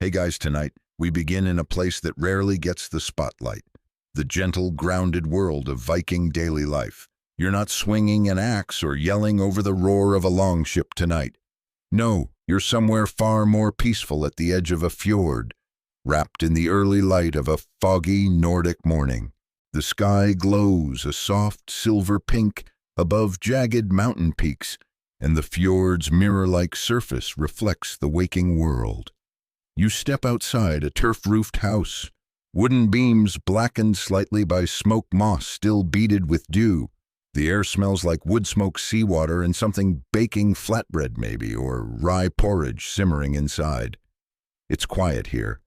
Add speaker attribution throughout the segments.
Speaker 1: Hey guys, tonight we begin in a place that rarely gets the spotlight, the gentle, grounded world of Viking daily life. You're not swinging an axe or yelling over the roar of a longship tonight. No, you're somewhere far more peaceful at the edge of a fjord, wrapped in the early light of a foggy Nordic morning. The sky glows a soft silver pink above jagged mountain peaks, and the fjord's mirror-like surface reflects the waking world. You step outside a turf-roofed house, wooden beams blackened slightly by smoke moss still beaded with dew. The air smells like wood-smoked seawater and something baking flatbread maybe, or rye porridge simmering inside. It's quiet here.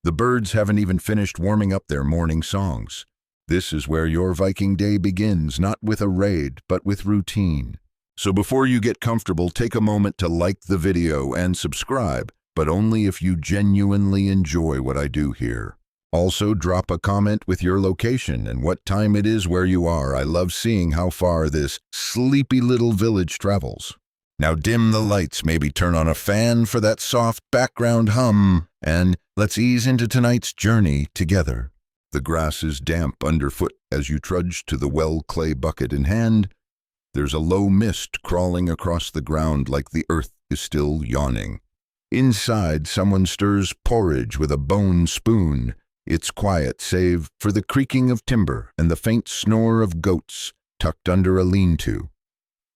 Speaker 1: The birds haven't even finished warming up their morning songs. This is where your Viking day begins, not with a raid, but with routine. So before you get comfortable, take a moment to like the video and subscribe, but only if you genuinely enjoy what I do here. Also, drop a comment with your location and what time it is where you are. I love seeing how far this sleepy little village travels. Now dim the lights, maybe turn on a fan for that soft background hum, and let's ease into tonight's journey together. The grass is damp underfoot as you trudge to the well clay bucket in hand. There's a low mist crawling across the ground like the earth is still yawning. Inside, someone stirs porridge with a bone spoon. It's quiet save for the creaking of timber and the faint snore of goats tucked under a lean-to.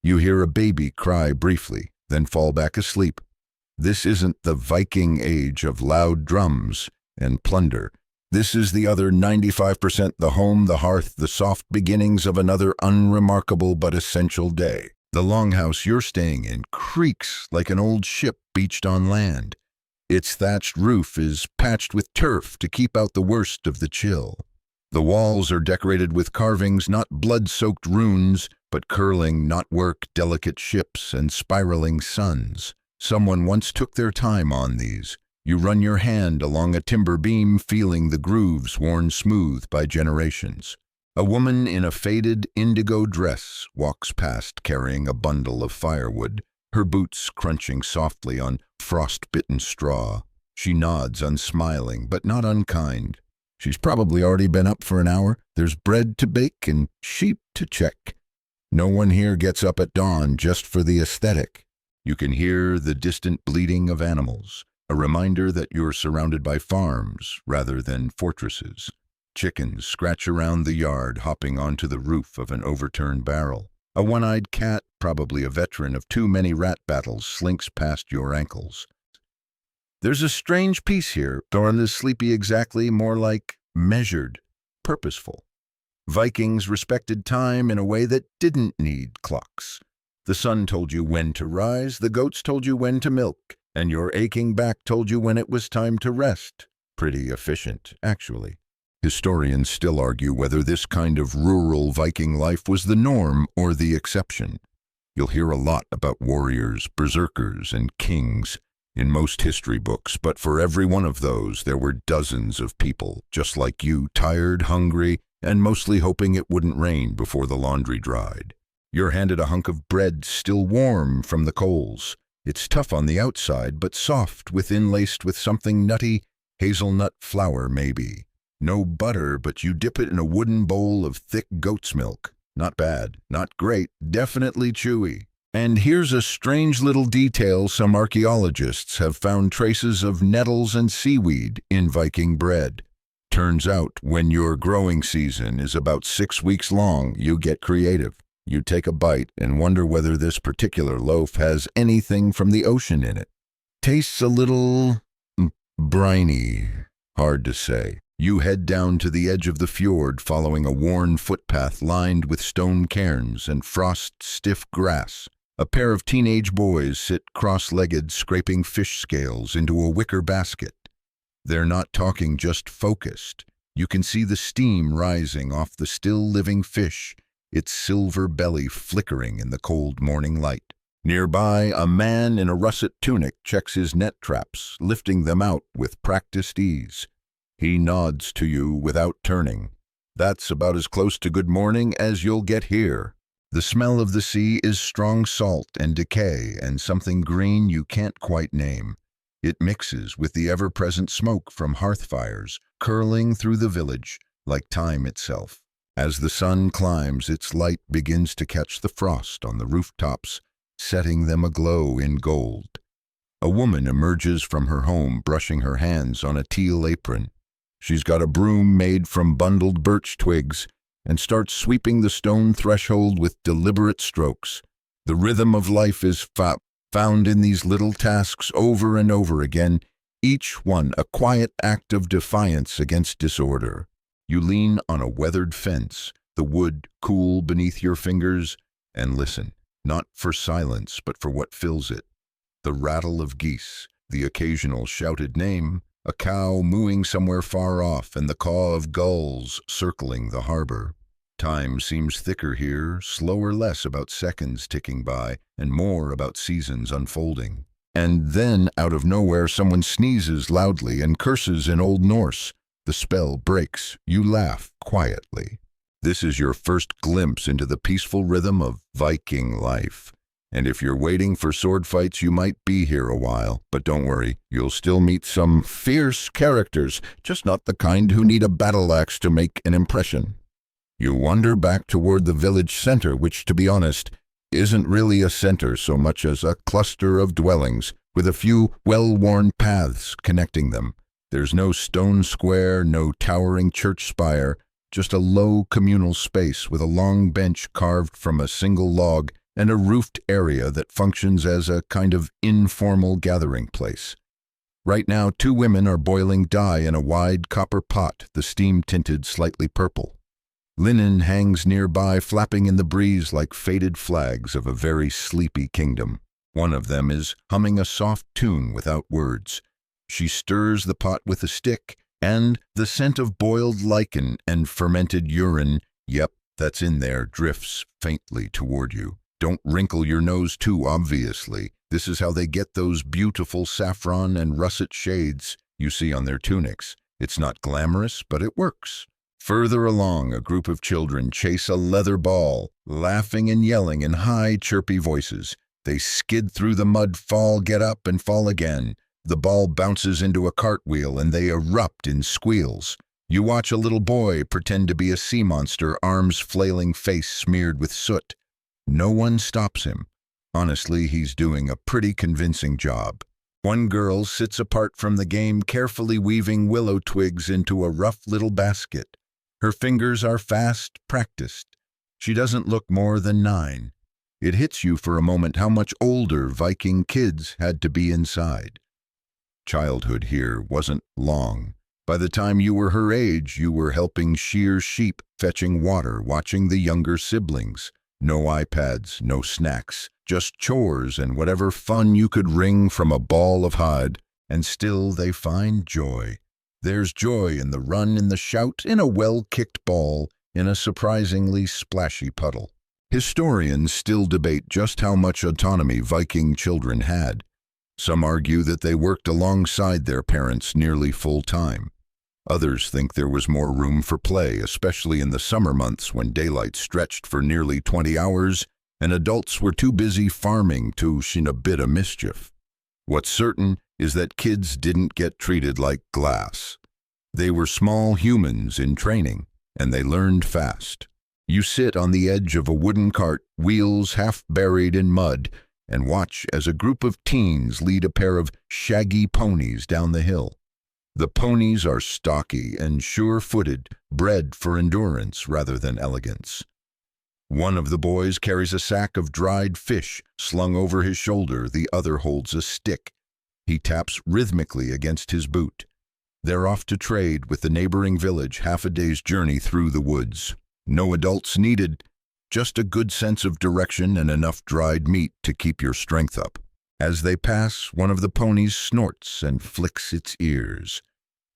Speaker 1: You hear a baby cry briefly, then fall back asleep. This isn't the Viking age of loud drums and plunder. This is the other 95%, the home, the hearth, the soft beginnings of another unremarkable but essential day. The longhouse you're staying in creaks like an old ship beached on land. Its thatched roof is patched with turf to keep out the worst of the chill. The walls are decorated with carvings, not blood-soaked runes, but curling, knotwork, delicate ships and spiraling suns. Someone once took their time on these. You run your hand along a timber beam, feeling the grooves worn smooth by generations. A woman in a faded indigo dress walks past carrying a bundle of firewood, her boots crunching softly on frost-bitten straw. She nods, unsmiling, but not unkind. She's probably already been up for an hour. There's bread to bake and sheep to check. No one here gets up at dawn just for the aesthetic. You can hear the distant bleating of animals, a reminder that you're surrounded by farms rather than fortresses. Chickens scratch around the yard, hopping onto the roof of an overturned barrel. A one-eyed cat, probably a veteran of too many rat battles, slinks past your ankles. There's a strange peace here, Thorin is sleepy exactly, more like measured, purposeful. Vikings respected time in a way that didn't need clocks. The sun told you when to rise, the goats told you when to milk, and your aching back told you when it was time to rest. Pretty efficient, actually. Historians still argue whether this kind of rural Viking life was the norm or the exception. You'll hear a lot about warriors, berserkers, and kings in most history books, but for every one of those there were dozens of people, just like you, tired, hungry, and mostly hoping it wouldn't rain before the laundry dried. You're handed a hunk of bread still warm from the coals. It's tough on the outside, but soft within, laced with something nutty, hazelnut flour maybe. No butter, but you dip it in a wooden bowl of thick goat's milk. Not bad, not great, definitely chewy. And here's a strange little detail: some archaeologists have found traces of nettles and seaweed in Viking bread. Turns out, when your growing season is about 6 weeks long, you get creative. You take a bite and wonder whether this particular loaf has anything from the ocean in it. Tastes a little briny, hard to say. You head down to the edge of the fjord, following a worn footpath lined with stone cairns and frost-stiff grass. A pair of teenage boys sit cross-legged, scraping fish scales into a wicker basket. They're not talking, just focused. You can see the steam rising off the still-living fish, its silver belly flickering in the cold morning light. Nearby, a man in a russet tunic checks his net traps, lifting them out with practiced ease. He nods to you without turning. That's about as close to good morning as you'll get here. The smell of the sea is strong salt and decay and something green you can't quite name. It mixes with the ever-present smoke from hearth fires, curling through the village like time itself. As the sun climbs, its light begins to catch the frost on the rooftops, setting them aglow in gold. A woman emerges from her home, brushing her hands on a teal apron. She's got a broom made from bundled birch twigs and starts sweeping the stone threshold with deliberate strokes. The rhythm of life is found in these little tasks over and over again, each one a quiet act of defiance against disorder. You lean on a weathered fence, the wood cool beneath your fingers, and listen, not for silence, but for what fills it. The rattle of geese, the occasional shouted name, a cow mooing somewhere far off, and the caw of gulls circling the harbor. Time seems thicker here, slower, less about seconds ticking by, and more about seasons unfolding. And then, out of nowhere, someone sneezes loudly and curses in Old Norse. The spell breaks. You laugh quietly. This is your first glimpse into the peaceful rhythm of Viking life. And if you're waiting for sword fights, you might be here a while. But don't worry, you'll still meet some fierce characters, just not the kind who need a battle axe to make an impression. You wander back toward the village center, which, to be honest, isn't really a center so much as a cluster of dwellings with a few well-worn paths connecting them. There's no stone square, no towering church spire, just a low communal space with a long bench carved from a single log and a roofed area that functions as a kind of informal gathering place. Right now, 2 women are boiling dye in a wide copper pot, the steam tinted slightly purple. Linen hangs nearby, flapping in the breeze like faded flags of a very sleepy kingdom. One of them is humming a soft tune without words. She stirs the pot with a stick, and the scent of boiled lichen and fermented urine, yep, that's in there, drifts faintly toward you. Don't wrinkle your nose too obviously. This is how they get those beautiful saffron and russet shades you see on their tunics. It's not glamorous, but it works. Further along, a group of children chase a leather ball, laughing and yelling in high, chirpy voices. They skid through the mud, fall, get up, and fall again. The ball bounces into a cartwheel, and they erupt in squeals. You watch a little boy pretend to be a sea monster, arms flailing, face smeared with soot. No one stops him. Honestly, he's doing a pretty convincing job. One girl sits apart from the game, carefully weaving willow twigs into a rough little basket. Her fingers are fast, practiced. She doesn't look more than 9. It hits you for a moment how much older Viking kids had to be inside. Childhood here wasn't long. By the time you were her age, you were helping shear sheep, fetching water, watching the younger siblings. No iPads, no snacks, just chores and whatever fun you could wring from a ball of hide. And still they find joy. There's joy in the run, in the shout, in a well-kicked ball, in a surprisingly splashy puddle. Historians still debate just how much autonomy Viking children had. Some argue that they worked alongside their parents nearly full-time. Others think there was more room for play, especially in the summer months when daylight stretched for nearly 20 hours and adults were too busy farming to shin a bit of mischief. What's certain is that kids didn't get treated like glass. They were small humans in training, and they learned fast. You sit on the edge of a wooden cart, wheels half buried in mud, and watch as a group of teens lead a pair of shaggy ponies down the hill. The ponies are stocky and sure-footed, bred for endurance rather than elegance. One of the boys carries a sack of dried fish slung over his shoulder, the other holds a stick. He taps rhythmically against his boot. They're off to trade with the neighboring village, half a day's journey through the woods. No adults needed, just a good sense of direction and enough dried meat to keep your strength up. As they pass, one of the ponies snorts and flicks its ears.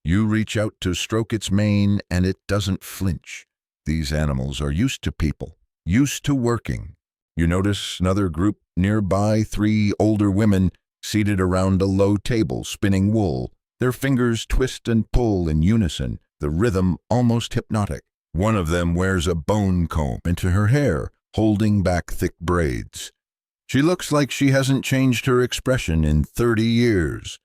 Speaker 1: You reach out to stroke its mane, and it doesn't flinch. These animals are used to people, used to working. You notice another group nearby, 3 older women seated around a low table spinning wool. Their fingers twist and pull in unison, the rhythm almost hypnotic. One of them wears a bone comb into her hair, holding back thick braids. She looks like she hasn't changed her expression in 30 years.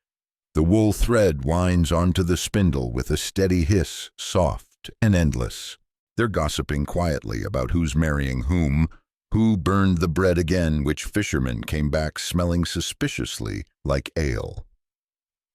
Speaker 1: The wool thread winds onto the spindle with a steady hiss, soft and endless. They're gossiping quietly about who's marrying whom, who burned the bread again, which fisherman came back smelling suspiciously like ale.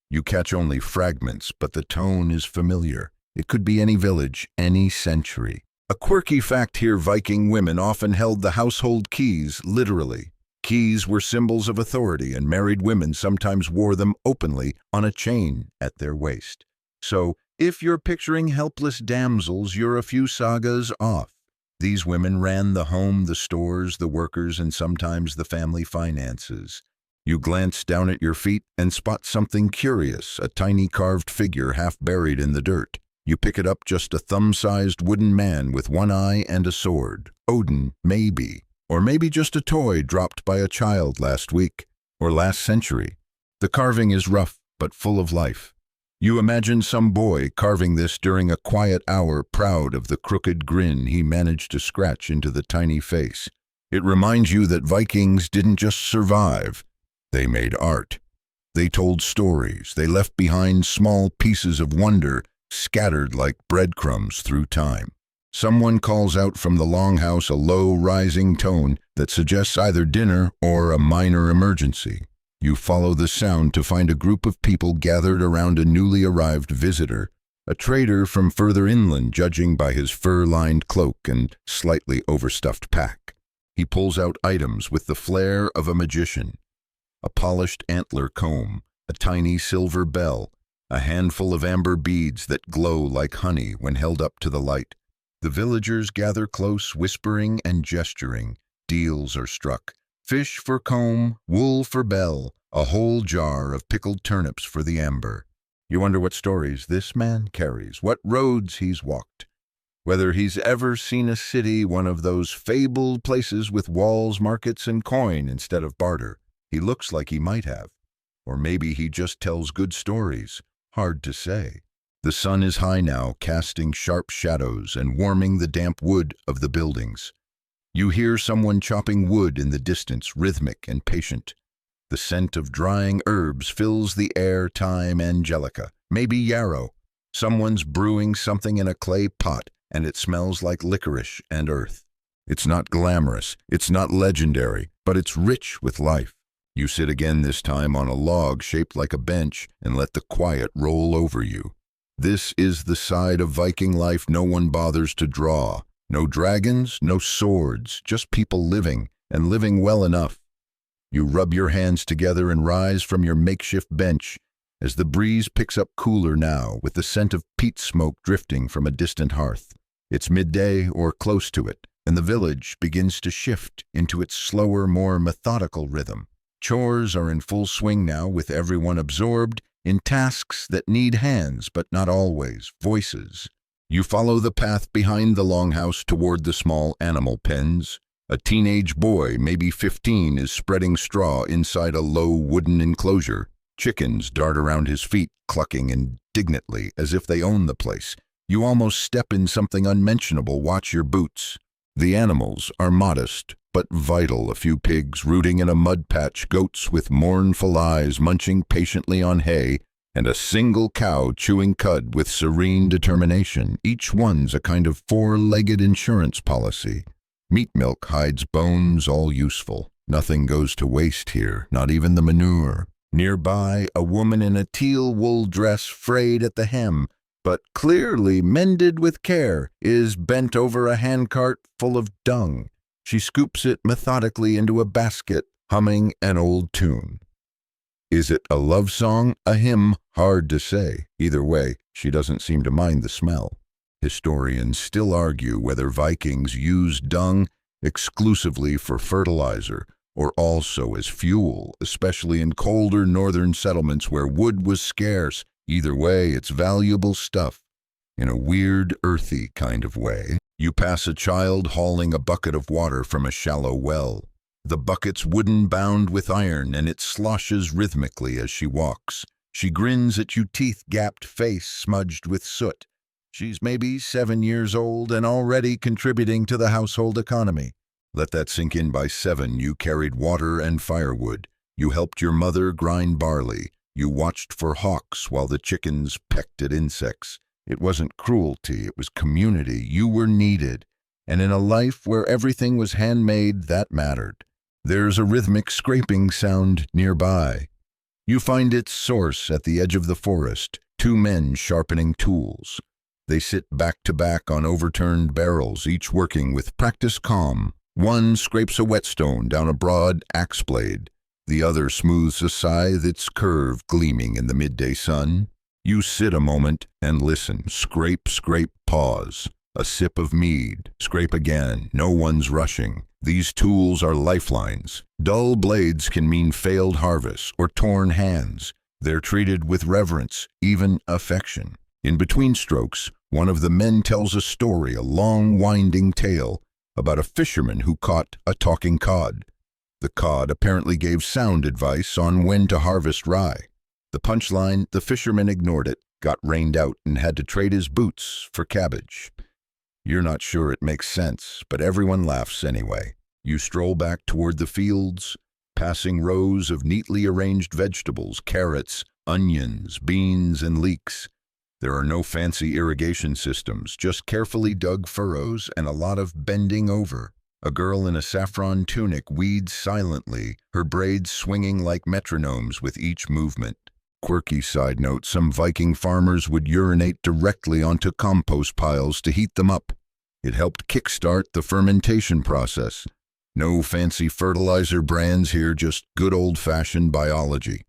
Speaker 1: You catch only fragments, but the tone is familiar. It could be any village, any century. A quirky fact here: Viking women often held the household keys, literally. Keys were symbols of authority, and married women sometimes wore them openly on a chain at their waist. So, if you're picturing helpless damsels, you're a few sagas off. These women ran the home, the stores, the workers, and sometimes the family finances. You glance down at your feet and spot something curious, a tiny carved figure half buried in the dirt. You pick it up, just a thumb-sized wooden man with one eye and a sword. Odin, maybe. Or maybe just a toy dropped by a child last week, or last century. The carving is rough, but full of life. You imagine some boy carving this during a quiet hour, proud of the crooked grin he managed to scratch into the tiny face. It reminds you that Vikings didn't just survive. They made art. They told stories. They left behind small pieces of wonder, scattered like breadcrumbs through time. Someone calls out from the longhouse, a low, rising tone that suggests either dinner or a minor emergency. You follow the sound to find a group of people gathered around a newly arrived visitor, a trader from further inland, judging by his fur-lined cloak and slightly overstuffed pack. He pulls out items with the flair of a magician. A polished antler comb, a tiny silver bell, a handful of amber beads that glow like honey when held up to the light. The villagers gather close, whispering and gesturing. Deals are struck. Fish for comb, wool for bell, a whole jar of pickled turnips for the amber. You wonder what stories this man carries, what roads he's walked. Whether he's ever seen a city, one of those fabled places with walls, markets, and coin instead of barter. He looks like he might have. Or maybe he just tells good stories. Hard to say. The sun is high now, casting sharp shadows and warming the damp wood of the buildings. You hear someone chopping wood in the distance, rhythmic and patient. The scent of drying herbs fills the air, thyme, angelica, maybe yarrow. Someone's brewing something in a clay pot, and it smells like licorice and earth. It's not glamorous, it's not legendary, but it's rich with life. You sit again, this time on a log shaped like a bench, and let the quiet roll over you. This is the side of Viking life no one bothers to draw. No dragons, no swords, just people living, and living well enough. You rub your hands together and rise from your makeshift bench as the breeze picks up cooler now, with the scent of peat smoke drifting from a distant hearth. It's midday or close to it, and the village begins to shift into its slower, more methodical rhythm. Chores are in full swing now, with everyone absorbed in tasks that need hands, but not always voices. You follow the path behind the longhouse toward the small animal pens. A teenage boy, maybe 15, is spreading straw inside a low wooden enclosure. Chickens dart around his feet, clucking indignantly as if they own the place. You almost step in something unmentionable. Watch your boots. The animals are modest, but vital. A few pigs rooting in a mud patch, goats with mournful eyes munching patiently on hay, and a single cow chewing cud with serene determination. Each one's a kind of four-legged insurance policy. Meat milk hides bones, all useful. Nothing goes to waste here, not even the manure. Nearby, a woman in a teal wool dress, frayed at the hem, but clearly mended with care, is bent over a handcart full of dung. She scoops it methodically into a basket, humming an old tune. Is it a love song, a hymn? Hard to say. Either way, she doesn't seem to mind the smell. Historians still argue whether Vikings used dung exclusively for fertilizer or also as fuel, especially in colder northern settlements where wood was scarce. Either way, it's valuable stuff, in a weird, earthy kind of way. You pass a child hauling a bucket of water from a shallow well. The bucket's wooden bound with iron, and it sloshes rhythmically as she walks. She grins at you, teeth-gapped face smudged with soot. She's maybe 7 years old and already contributing to the household economy. Let that sink in. By 7, you carried water and firewood. You helped your mother grind barley. You watched for hawks while the chickens pecked at insects. It wasn't cruelty, it was community. You were needed. And in a life where everything was handmade, that mattered. There's a rhythmic scraping sound nearby. You find its source at the edge of the forest, two men sharpening tools. They sit back to back on overturned barrels, each working with practiced calm. One scrapes a whetstone down a broad axe blade. The other smooths a scythe, its curve gleaming in the midday sun. You sit a moment and listen. Scrape, scrape, pause. A sip of mead. Scrape again. No one's rushing. These tools are lifelines. Dull blades can mean failed harvests or torn hands. They're treated with reverence, even affection. In between strokes, one of the men tells a story, a long, winding tale, about a fisherman who caught a talking cod. The cod apparently gave sound advice on when to harvest rye. The punchline, the fisherman ignored it, got rained out, and had to trade his boots for cabbage. You're not sure it makes sense, but everyone laughs anyway. You stroll back toward the fields, passing rows of neatly arranged vegetables, carrots, onions, beans, and leeks. There are no fancy irrigation systems, just carefully dug furrows and a lot of bending over. A girl in a saffron tunic weeds silently, her braids swinging like metronomes with each movement. Quirky side note, some Viking farmers would urinate directly onto compost piles to heat them up. It helped kickstart the fermentation process. No fancy fertilizer brands here, just good old-fashioned biology.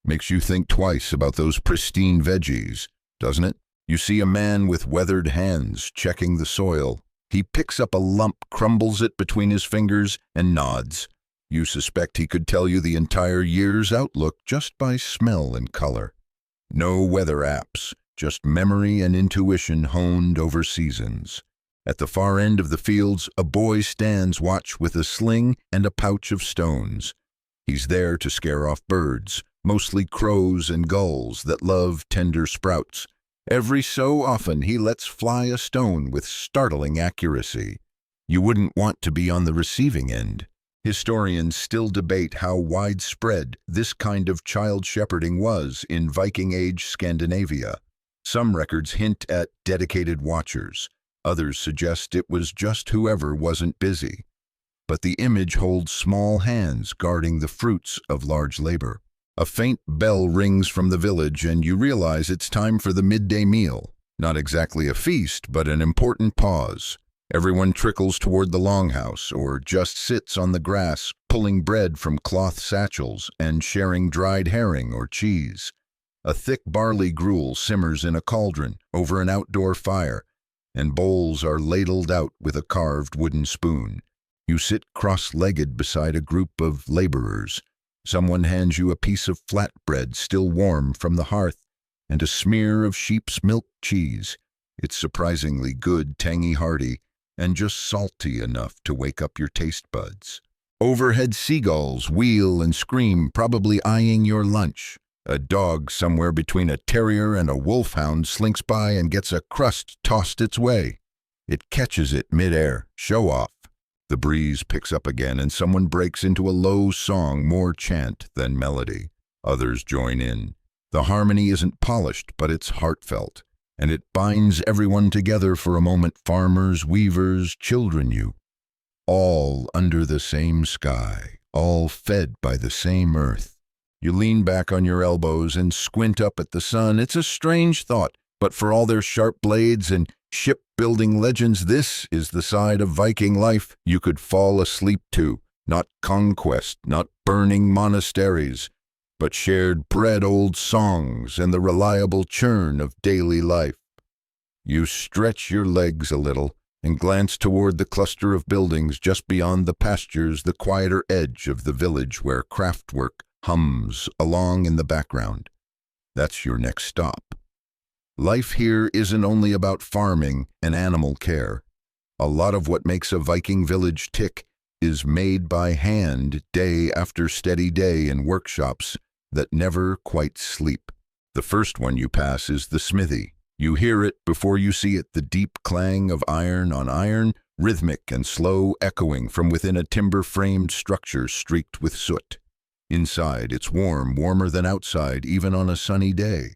Speaker 1: Makes you think twice about those pristine veggies, doesn't it? You see a man with weathered hands checking the soil. He picks up a lump, crumbles it between his fingers, and nods. You suspect he could tell you the entire year's outlook just by smell and color. No weather apps, just memory and intuition honed over seasons. At the far end of the fields, a boy stands watch with a sling and a pouch of stones. He's there to scare off birds, mostly crows and gulls that love tender sprouts. Every so often he lets fly a stone with startling accuracy. You wouldn't want to be on the receiving end. Historians still debate how widespread this kind of child shepherding was in Viking Age Scandinavia. Some records hint at dedicated watchers. Others suggest it was just whoever wasn't busy. But the image holds small hands guarding the fruits of large labor. A faint bell rings from the village and you realize it's time for the midday meal. Not exactly a feast, but an important pause. Everyone trickles toward the longhouse or just sits on the grass, pulling bread from cloth satchels and sharing dried herring or cheese. A thick barley gruel simmers in a cauldron over an outdoor fire, and bowls are ladled out with a carved wooden spoon. You sit cross-legged beside a group of laborers. Someone hands you a piece of flatbread still warm from the hearth and a smear of sheep's milk cheese. It's surprisingly good, tangy, hearty, and just salty enough to wake up your taste buds. Overhead seagulls wheel and scream, probably eyeing your lunch. A dog somewhere between a terrier and a wolfhound slinks by and gets a crust tossed its way. It catches it midair. Show off. The breeze picks up again and someone breaks into a low song, more chant than melody. Others join in. The harmony isn't polished, but it's heartfelt, and it binds everyone together for a moment. Farmers, weavers, children, you. All under the same sky, all fed by the same earth. You lean back on your elbows and squint up at the sun. It's a strange thought, but for all their sharp blades and shipbuilding legends, this is the side of Viking life you could fall asleep to. Not conquest, not burning monasteries, but shared bread, old songs, and the reliable churn of daily life. You stretch your legs a little and glance toward the cluster of buildings just beyond the pastures, the quieter edge of the village where craftwork hums along in the background. That's your next stop. Life here isn't only about farming and animal care. A lot of what makes a Viking village tick is made by hand day after steady day in workshops that never quite sleep. The first one you pass is the smithy. You hear it before you see it, the deep clang of iron on iron, rhythmic and slow, echoing from within a timber-framed structure streaked with soot. Inside, it's warm, warmer than outside, even on a sunny day.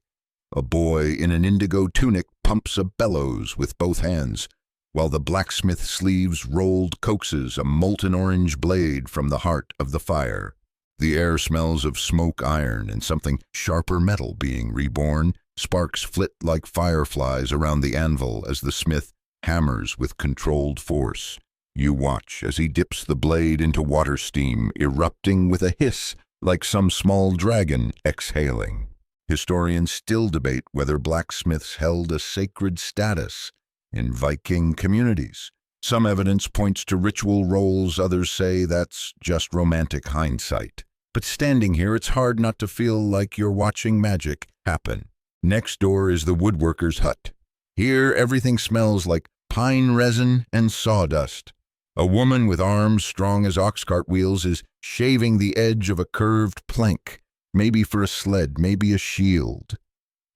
Speaker 1: A boy in an indigo tunic pumps a bellows with both hands, while the blacksmith sleeves rolled coaxes a molten orange blade from the heart of the fire. The air smells of smoke iron and something sharper metal being reborn. Sparks flit like fireflies around the anvil as the smith hammers with controlled force. You watch as he dips the blade into water steam, erupting with a hiss like some small dragon exhaling. Historians still debate whether blacksmiths held a sacred status in Viking communities. Some evidence points to ritual roles, others say that's just romantic hindsight. But standing here, it's hard not to feel like you're watching magic happen. Next door is the woodworker's hut. Here, everything smells like pine resin and sawdust. A woman with arms strong as ox cart wheels is shaving the edge of a curved plank, maybe for a sled, maybe a shield.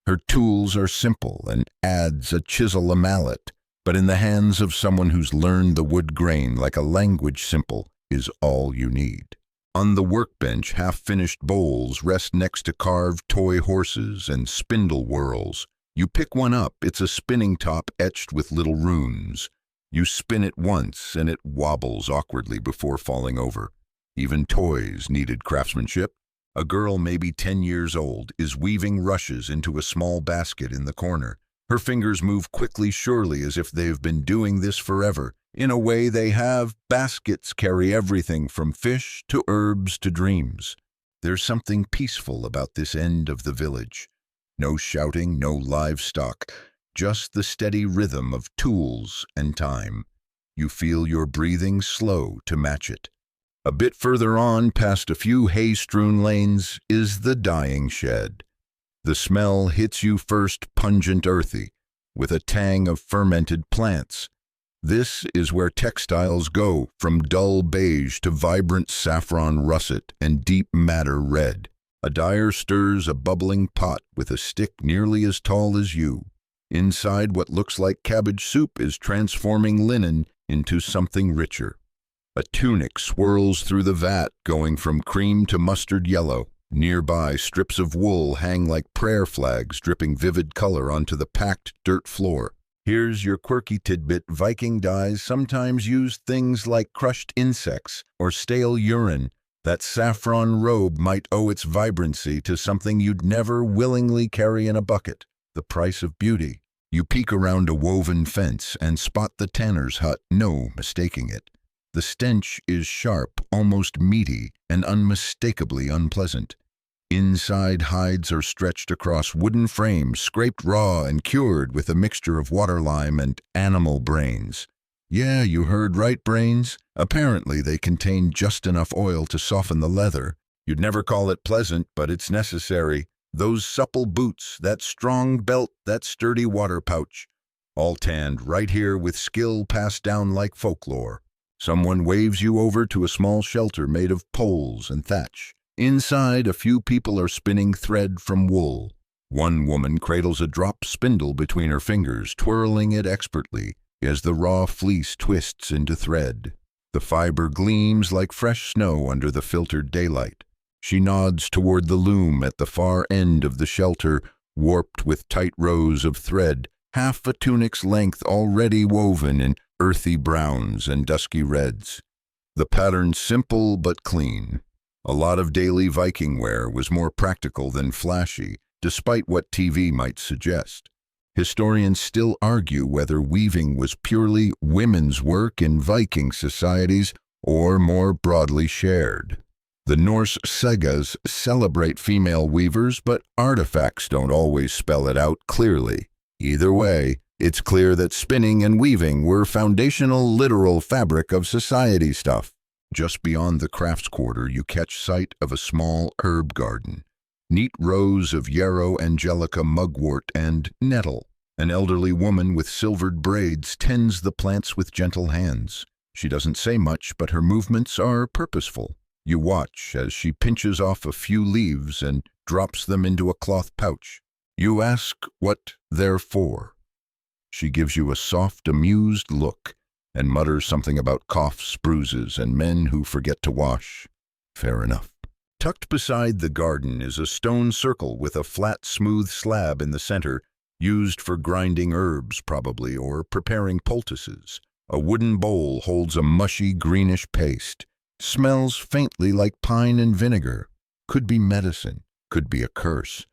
Speaker 1: Her tools are simple and adze, a chisel, a mallet, but in the hands of someone who's learned the wood grain like a language, simple is all you need. On the workbench, half-finished bowls rest next to carved toy horses and spindle whorls. You pick one up, it's a spinning top etched with little runes. You spin it once and it wobbles awkwardly before falling over. Even toys needed craftsmanship. A girl, maybe 10 years old, is weaving rushes into a small basket in the corner. Her fingers move quickly, surely, as if they've been doing this forever. In a way they have. Baskets carry everything from fish to herbs to dreams. There's something peaceful about this end of the village. No shouting, no livestock, just the steady rhythm of tools and time. You feel your breathing slow to match it. A bit further on, past a few hay-strewn lanes, is the dyeing shed. The smell hits you first, pungent, earthy, with a tang of fermented plants. This is where textiles go, from dull beige to vibrant saffron russet and deep madder red. A dyer stirs a bubbling pot with a stick nearly as tall as you. Inside, what looks like cabbage soup is transforming linen into something richer. A tunic swirls through the vat, going from cream to mustard yellow. Nearby, strips of wool hang like prayer flags, dripping vivid color onto the packed dirt floor. Here's your quirky tidbit. Viking dyes sometimes used things like crushed insects or stale urine. That saffron robe might owe its vibrancy to something you'd never willingly carry in a bucket. The price of beauty. You peek around a woven fence and spot the tanner's hut, no mistaking it. The stench is sharp, almost meaty, and unmistakably unpleasant. Inside, hides are stretched across wooden frames, scraped raw and cured with a mixture of water lime and animal brains. Yeah, you heard right, brains. Apparently they contain just enough oil to soften the leather. You'd never call it pleasant, but it's necessary. Those supple boots, that strong belt, that sturdy water pouch, all tanned right here with skill passed down like folklore. Someone waves you over to a small shelter made of poles and thatch. Inside, a few people are spinning thread from wool. One woman cradles a drop spindle between her fingers, twirling it expertly as the raw fleece twists into thread. The fiber gleams like fresh snow under the filtered daylight. She nods toward the loom at the far end of the shelter, warped with tight rows of thread, half a tunic's length already woven in earthy browns and dusky reds. The pattern simple but clean. A lot of daily Viking wear was more practical than flashy, despite what TV might suggest. Historians still argue whether weaving was purely women's work in Viking societies or more broadly shared. The Norse sagas celebrate female weavers, but artifacts don't always spell it out clearly. Either way, it's clear that spinning and weaving were foundational literal fabric of society stuff. Just beyond the crafts quarter, you catch sight of a small herb garden. Neat rows of yarrow, angelica, mugwort, and nettle. An elderly woman with silvered braids tends the plants with gentle hands. She doesn't say much, but her movements are purposeful. You watch as she pinches off a few leaves and drops them into a cloth pouch. You ask what they're for. She gives you a soft, amused look and mutters something about coughs, bruises, and men who forget to wash. Fair enough. Tucked beside the garden is a stone circle with a flat, smooth slab in the center, used for grinding herbs probably, or preparing poultices. A wooden bowl holds a mushy greenish paste. Smells faintly like pine and vinegar. Could be medicine, could be a curse.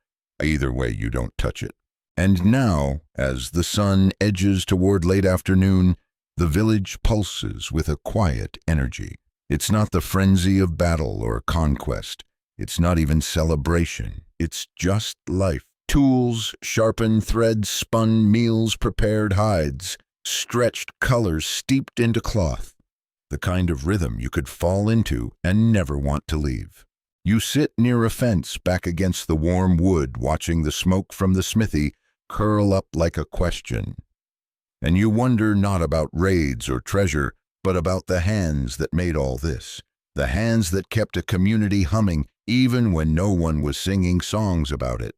Speaker 1: Either way, you don't touch it. And now, as the sun edges toward late afternoon, the village pulses with a quiet energy. It's not the frenzy of battle or conquest. It's not even celebration. It's just life. Tools, sharpened threads, spun meals, prepared hides, stretched colors steeped into cloth. The kind of rhythm you could fall into and never want to leave. You sit near a fence back against the warm wood, watching the smoke from the smithy curl up like a question. And you wonder not about raids or treasure, but about the hands that made all this. The hands that kept a community humming even when no one was singing songs about it.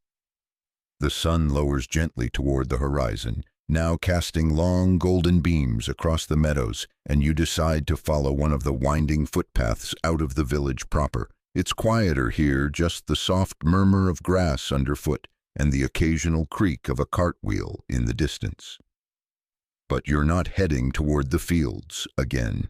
Speaker 1: The sun lowers gently toward the horizon, now casting long golden beams across the meadows, and you decide to follow one of the winding footpaths out of the village proper. It's quieter here, just the soft murmur of grass underfoot and the occasional creak of a cartwheel in the distance. But you're not heading toward the fields again.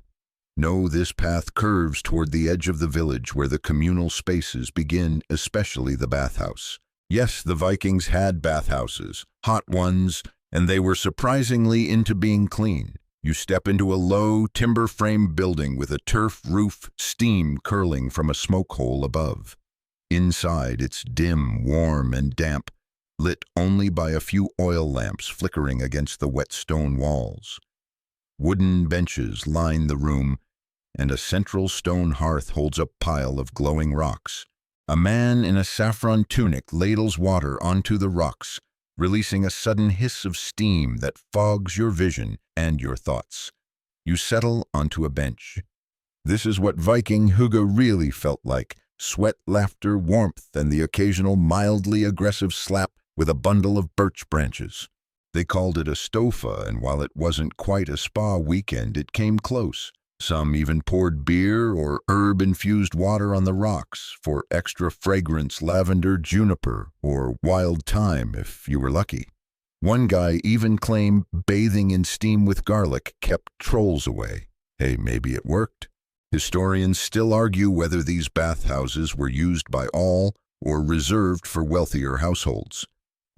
Speaker 1: No, this path curves toward the edge of the village where the communal spaces begin, especially the bathhouse. Yes, the Vikings had bathhouses, hot ones, and they were surprisingly into being clean. You step into a low, timber-frame building with a turf roof, steam curling from a smoke hole above. Inside, it's dim, warm, and damp, lit only by a few oil lamps flickering against the wet stone walls. Wooden benches line the room, and a central stone hearth holds a pile of glowing rocks. A man in a saffron tunic ladles water onto the rocks, releasing a sudden hiss of steam that fogs your vision and your thoughts. You settle onto a bench. This is what Viking Hugo really felt like: sweat, laughter, warmth, and the occasional mildly aggressive slap with a bundle of birch branches. They called it a stofa, and while it wasn't quite a spa weekend, it came close. Some even poured beer or herb-infused water on the rocks for extra fragrance, lavender, juniper, or wild thyme if you were lucky. One guy even claimed bathing in steam with garlic kept trolls away. Hey, maybe it worked. Historians still argue whether these bathhouses were used by all or reserved for wealthier households.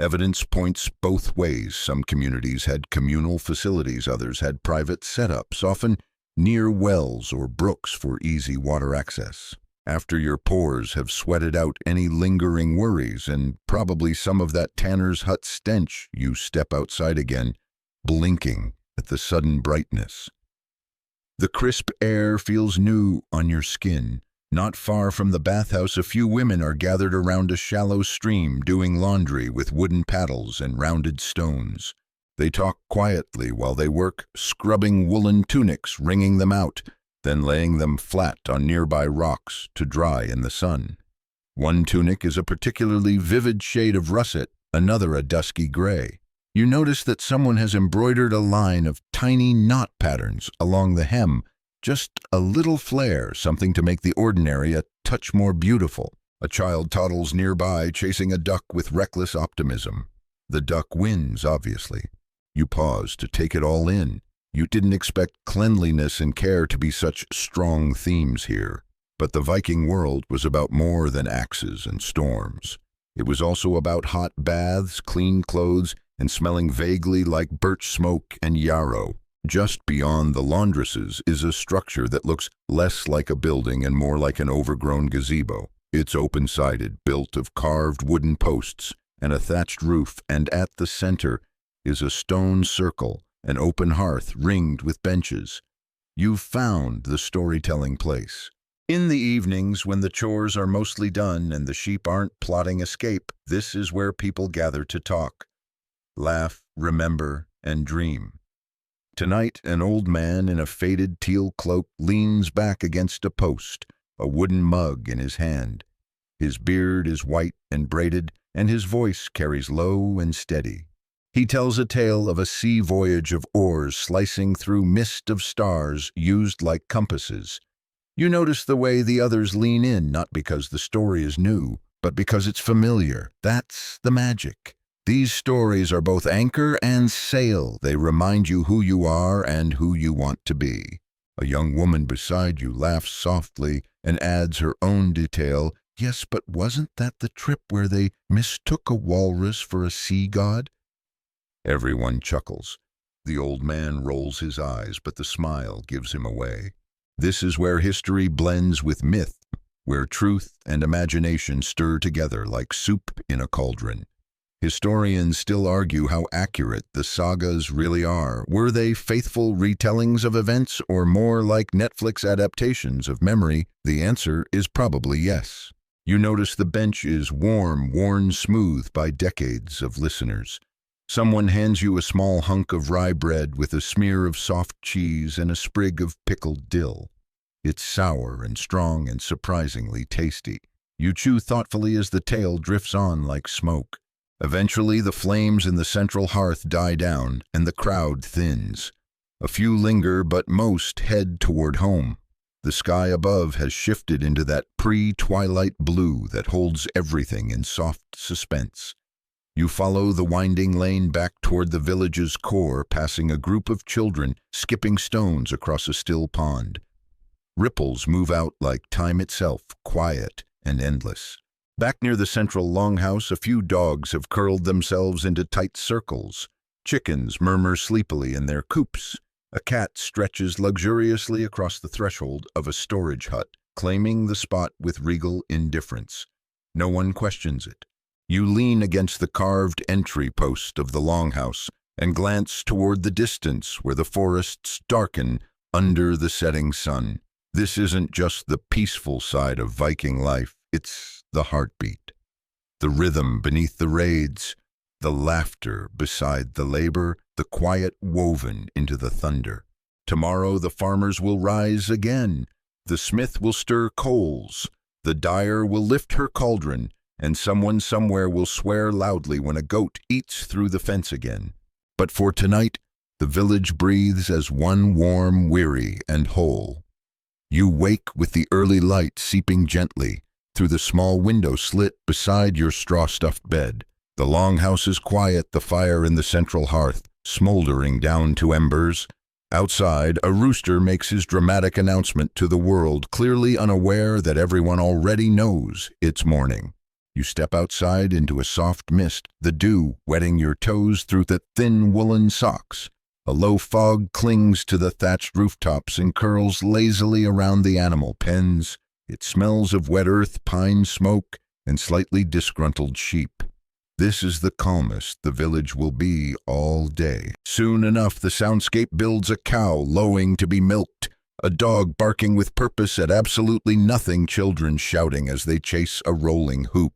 Speaker 1: Evidence points both ways. Some communities had communal facilities, others had private setups, often near wells or brooks for easy water access. After your pores have sweated out any lingering worries and probably some of that tanner's hut stench, you step outside again, blinking at the sudden brightness. The crisp air feels new on your skin. Not far from the bathhouse, a few women are gathered around a shallow stream doing laundry with wooden paddles and rounded stones. They talk quietly while they work, scrubbing woolen tunics, wringing them out, then laying them flat on nearby rocks to dry in the sun. One tunic is a particularly vivid shade of russet, another a dusky gray. You notice that someone has embroidered a line of tiny knot patterns along the hem, just a little flair, something to make the ordinary a touch more beautiful. A child toddles nearby, chasing a duck with reckless optimism. The duck wins, obviously. You pause to take it all in. You didn't expect cleanliness and care to be such strong themes here. But the Viking world was about more than axes and storms. It was also about hot baths, clean clothes, and smelling vaguely like birch smoke and yarrow. Just beyond the laundresses is a structure that looks less like a building and more like an overgrown gazebo. It's open-sided, built of carved wooden posts and a thatched roof, and at the center is a stone circle, an open hearth ringed with benches. You've found the storytelling place. In the evenings, when the chores are mostly done and the sheep aren't plotting escape, this is where people gather to talk, laugh, remember, and dream. Tonight, an old man in a faded teal cloak leans back against a post, a wooden mug in his hand. His beard is white and braided, and his voice carries low and steady. He tells a tale of a sea voyage of oars slicing through mist of stars used like compasses. You notice the way the others lean in, not because the story is new, but because it's familiar. That's the magic. These stories are both anchor and sail. They remind you who you are and who you want to be. A young woman beside you laughs softly and adds her own detail. Yes, but wasn't that the trip where they mistook a walrus for a sea god? Everyone chuckles. The old man rolls his eyes, but the smile gives him away. This is where history blends with myth, where truth and imagination stir together like soup in a cauldron. Historians still argue how accurate the sagas really are. Were they faithful retellings of events or more like Netflix adaptations of memory? The answer is probably yes. You notice the bench is warm, worn smooth by decades of listeners. Someone hands you a small hunk of rye bread with a smear of soft cheese and a sprig of pickled dill. It's sour and strong and surprisingly tasty. You chew thoughtfully as the tale drifts on like smoke. Eventually, the flames in the central hearth die down and the crowd thins. A few linger, but most head toward home. The sky above has shifted into that pre-twilight blue that holds everything in soft suspense. You follow the winding lane back toward the village's core, passing a group of children skipping stones across a still pond. Ripples move out like time itself, quiet and endless. Back near the central longhouse, a few dogs have curled themselves into tight circles. Chickens murmur sleepily in their coops. A cat stretches luxuriously across the threshold of a storage hut, claiming the spot with regal indifference. No one questions it. You lean against the carved entry post of the longhouse and glance toward the distance where the forests darken under the setting sun. This isn't just the peaceful side of Viking life, it's the heartbeat. The rhythm beneath the raids, the laughter beside the labor, the quiet woven into the thunder. Tomorrow the farmers will rise again. The smith will stir coals. The dyer will lift her cauldron, and someone somewhere will swear loudly when a goat eats through the fence again. But for tonight, the village breathes as one warm, weary, and whole. You wake with the early light seeping gently through the small window slit beside your straw-stuffed bed. The longhouse is quiet, the fire in the central hearth smoldering down to embers. Outside, a rooster makes his dramatic announcement to the world, clearly unaware that everyone already knows it's morning. You step outside into a soft mist, the dew wetting your toes through the thin woolen socks. A low fog clings to the thatched rooftops and curls lazily around the animal pens. It smells of wet earth, pine smoke, and slightly disgruntled sheep. This is the calmest the village will be all day. Soon enough, the soundscape builds a cow lowing to be milked, a dog barking with purpose at absolutely nothing, children shouting as they chase a rolling hoop.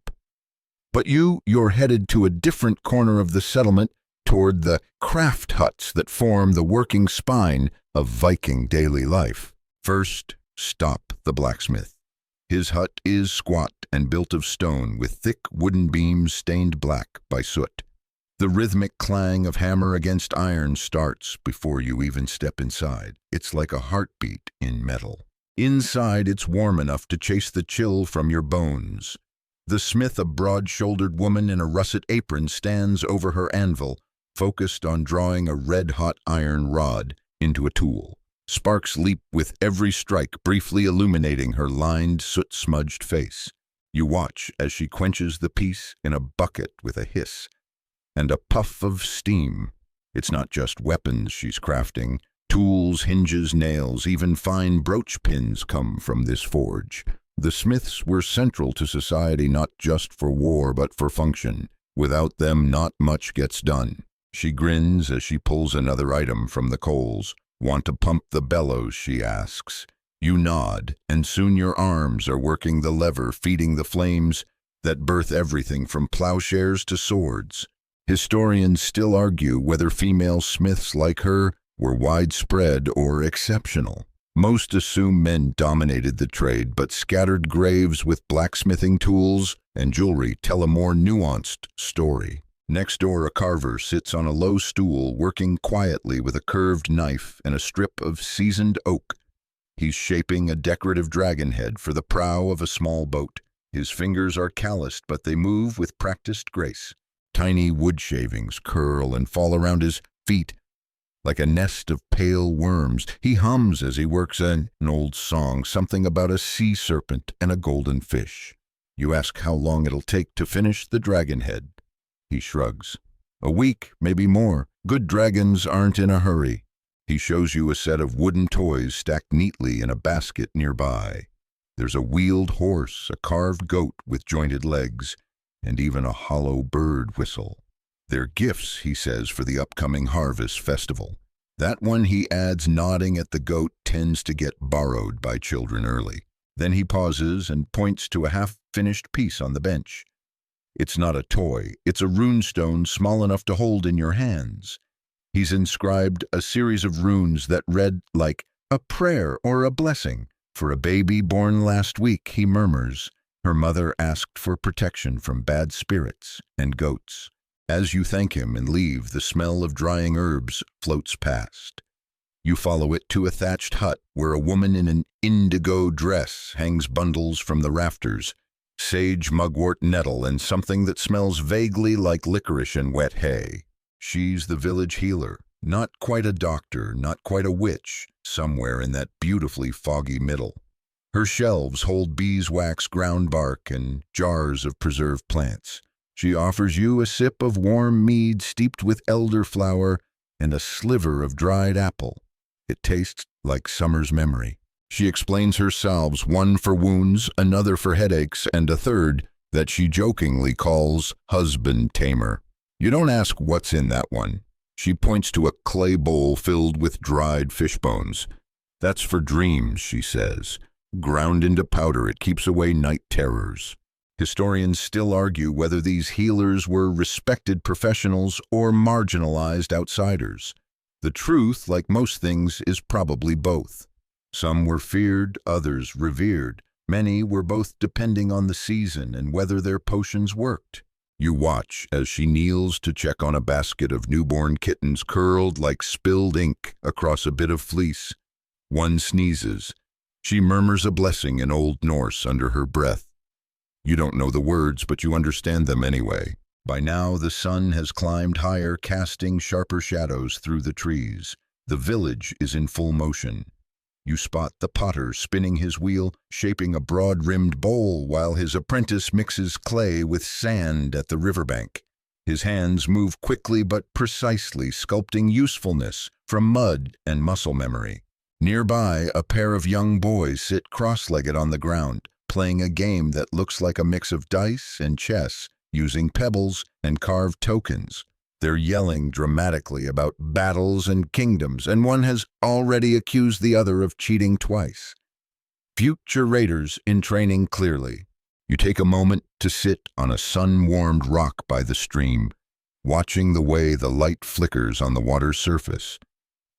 Speaker 1: But you're headed to a different corner of the settlement, toward the craft huts that form the working spine of Viking daily life. First, stop the blacksmith. His hut is squat and built of stone with thick wooden beams stained black by soot. The rhythmic clang of hammer against iron starts before you even step inside. It's like a heartbeat in metal. Inside, it's warm enough to chase the chill from your bones. The smith, a broad-shouldered woman in a russet apron, stands over her anvil, focused on drawing a red-hot iron rod into a tool. Sparks leap with every strike, briefly illuminating her lined, soot-smudged face. You watch as she quenches the piece in a bucket with a hiss and a puff of steam. It's not just weapons she's crafting. Tools, hinges, nails, even fine brooch pins come from this forge. The smiths were central to society not just for war but for function. Without them, not much gets done. She grins as she pulls another item from the coals. Want to pump the bellows, she asks. You nod, and soon your arms are working the lever, feeding the flames that birth everything from plowshares to swords. Historians still argue whether female smiths like her were widespread or exceptional. Most assume men dominated the trade, but scattered graves with blacksmithing tools and jewelry tell a more nuanced story. Next door, a carver sits on a low stool, working quietly with a curved knife and a strip of seasoned oak. He's shaping a decorative dragon head for the prow of a small boat. His fingers are calloused, but they move with practiced grace. Tiny wood shavings curl and fall around his feet like a nest of pale worms. He hums as he works an old song, something about a sea serpent and a golden fish. You ask how long it'll take to finish the dragon head. He shrugs. A week, maybe more. Good dragons aren't in a hurry. He shows you a set of wooden toys stacked neatly in a basket nearby. There's a wheeled horse, a carved goat with jointed legs, and even a hollow bird whistle. They're gifts, he says, for the upcoming harvest festival. That one, he adds, nodding at the goat, tends to get borrowed by children early. Then he pauses and points to a half-finished piece on the bench. It's not a toy, it's a runestone small enough to hold in your hands. He's inscribed a series of runes that read like a prayer or a blessing. For a baby born last week, he murmurs. Her mother asked for protection from bad spirits and goats. As you thank him and leave, the smell of drying herbs floats past. You follow it to a thatched hut where a woman in an indigo dress hangs bundles from the rafters, sage, mugwort, nettle, and something that smells vaguely like licorice and wet hay. She's the village healer, not quite a doctor, not quite a witch, somewhere in that beautifully foggy middle. Her shelves hold beeswax, ground bark, and jars of preserved plants. She offers you a sip of warm mead steeped with elderflower and a sliver of dried apple. It tastes like summer's memory. She explains her salves, one for wounds, another for headaches, and a third that she jokingly calls husband tamer. You don't ask what's in that one. She points to a clay bowl filled with dried fish bones. That's for dreams, she says. Ground into powder, it keeps away night terrors. Historians still argue whether these healers were respected professionals or marginalized outsiders. The truth, like most things, is probably both. Some were feared, others revered. Many were both depending on the season and whether their potions worked. You watch as she kneels to check on a basket of newborn kittens curled like spilled ink across a bit of fleece. One sneezes. She murmurs a blessing in Old Norse under her breath. You don't know the words, but you understand them anyway. By now, the sun has climbed higher, casting sharper shadows through the trees. The village is in full motion. You spot the potter spinning his wheel, shaping a broad-rimmed bowl while his apprentice mixes clay with sand at the riverbank. His hands move quickly but precisely, sculpting usefulness from mud and muscle memory. Nearby, a pair of young boys sit cross-legged on the ground, playing a game that looks like a mix of dice and chess, using pebbles and carved tokens. They're yelling dramatically about battles and kingdoms, and one has already accused the other of cheating twice. Future raiders in training clearly. You take a moment to sit on a sun-warmed rock by the stream, watching the way the light flickers on the water's surface.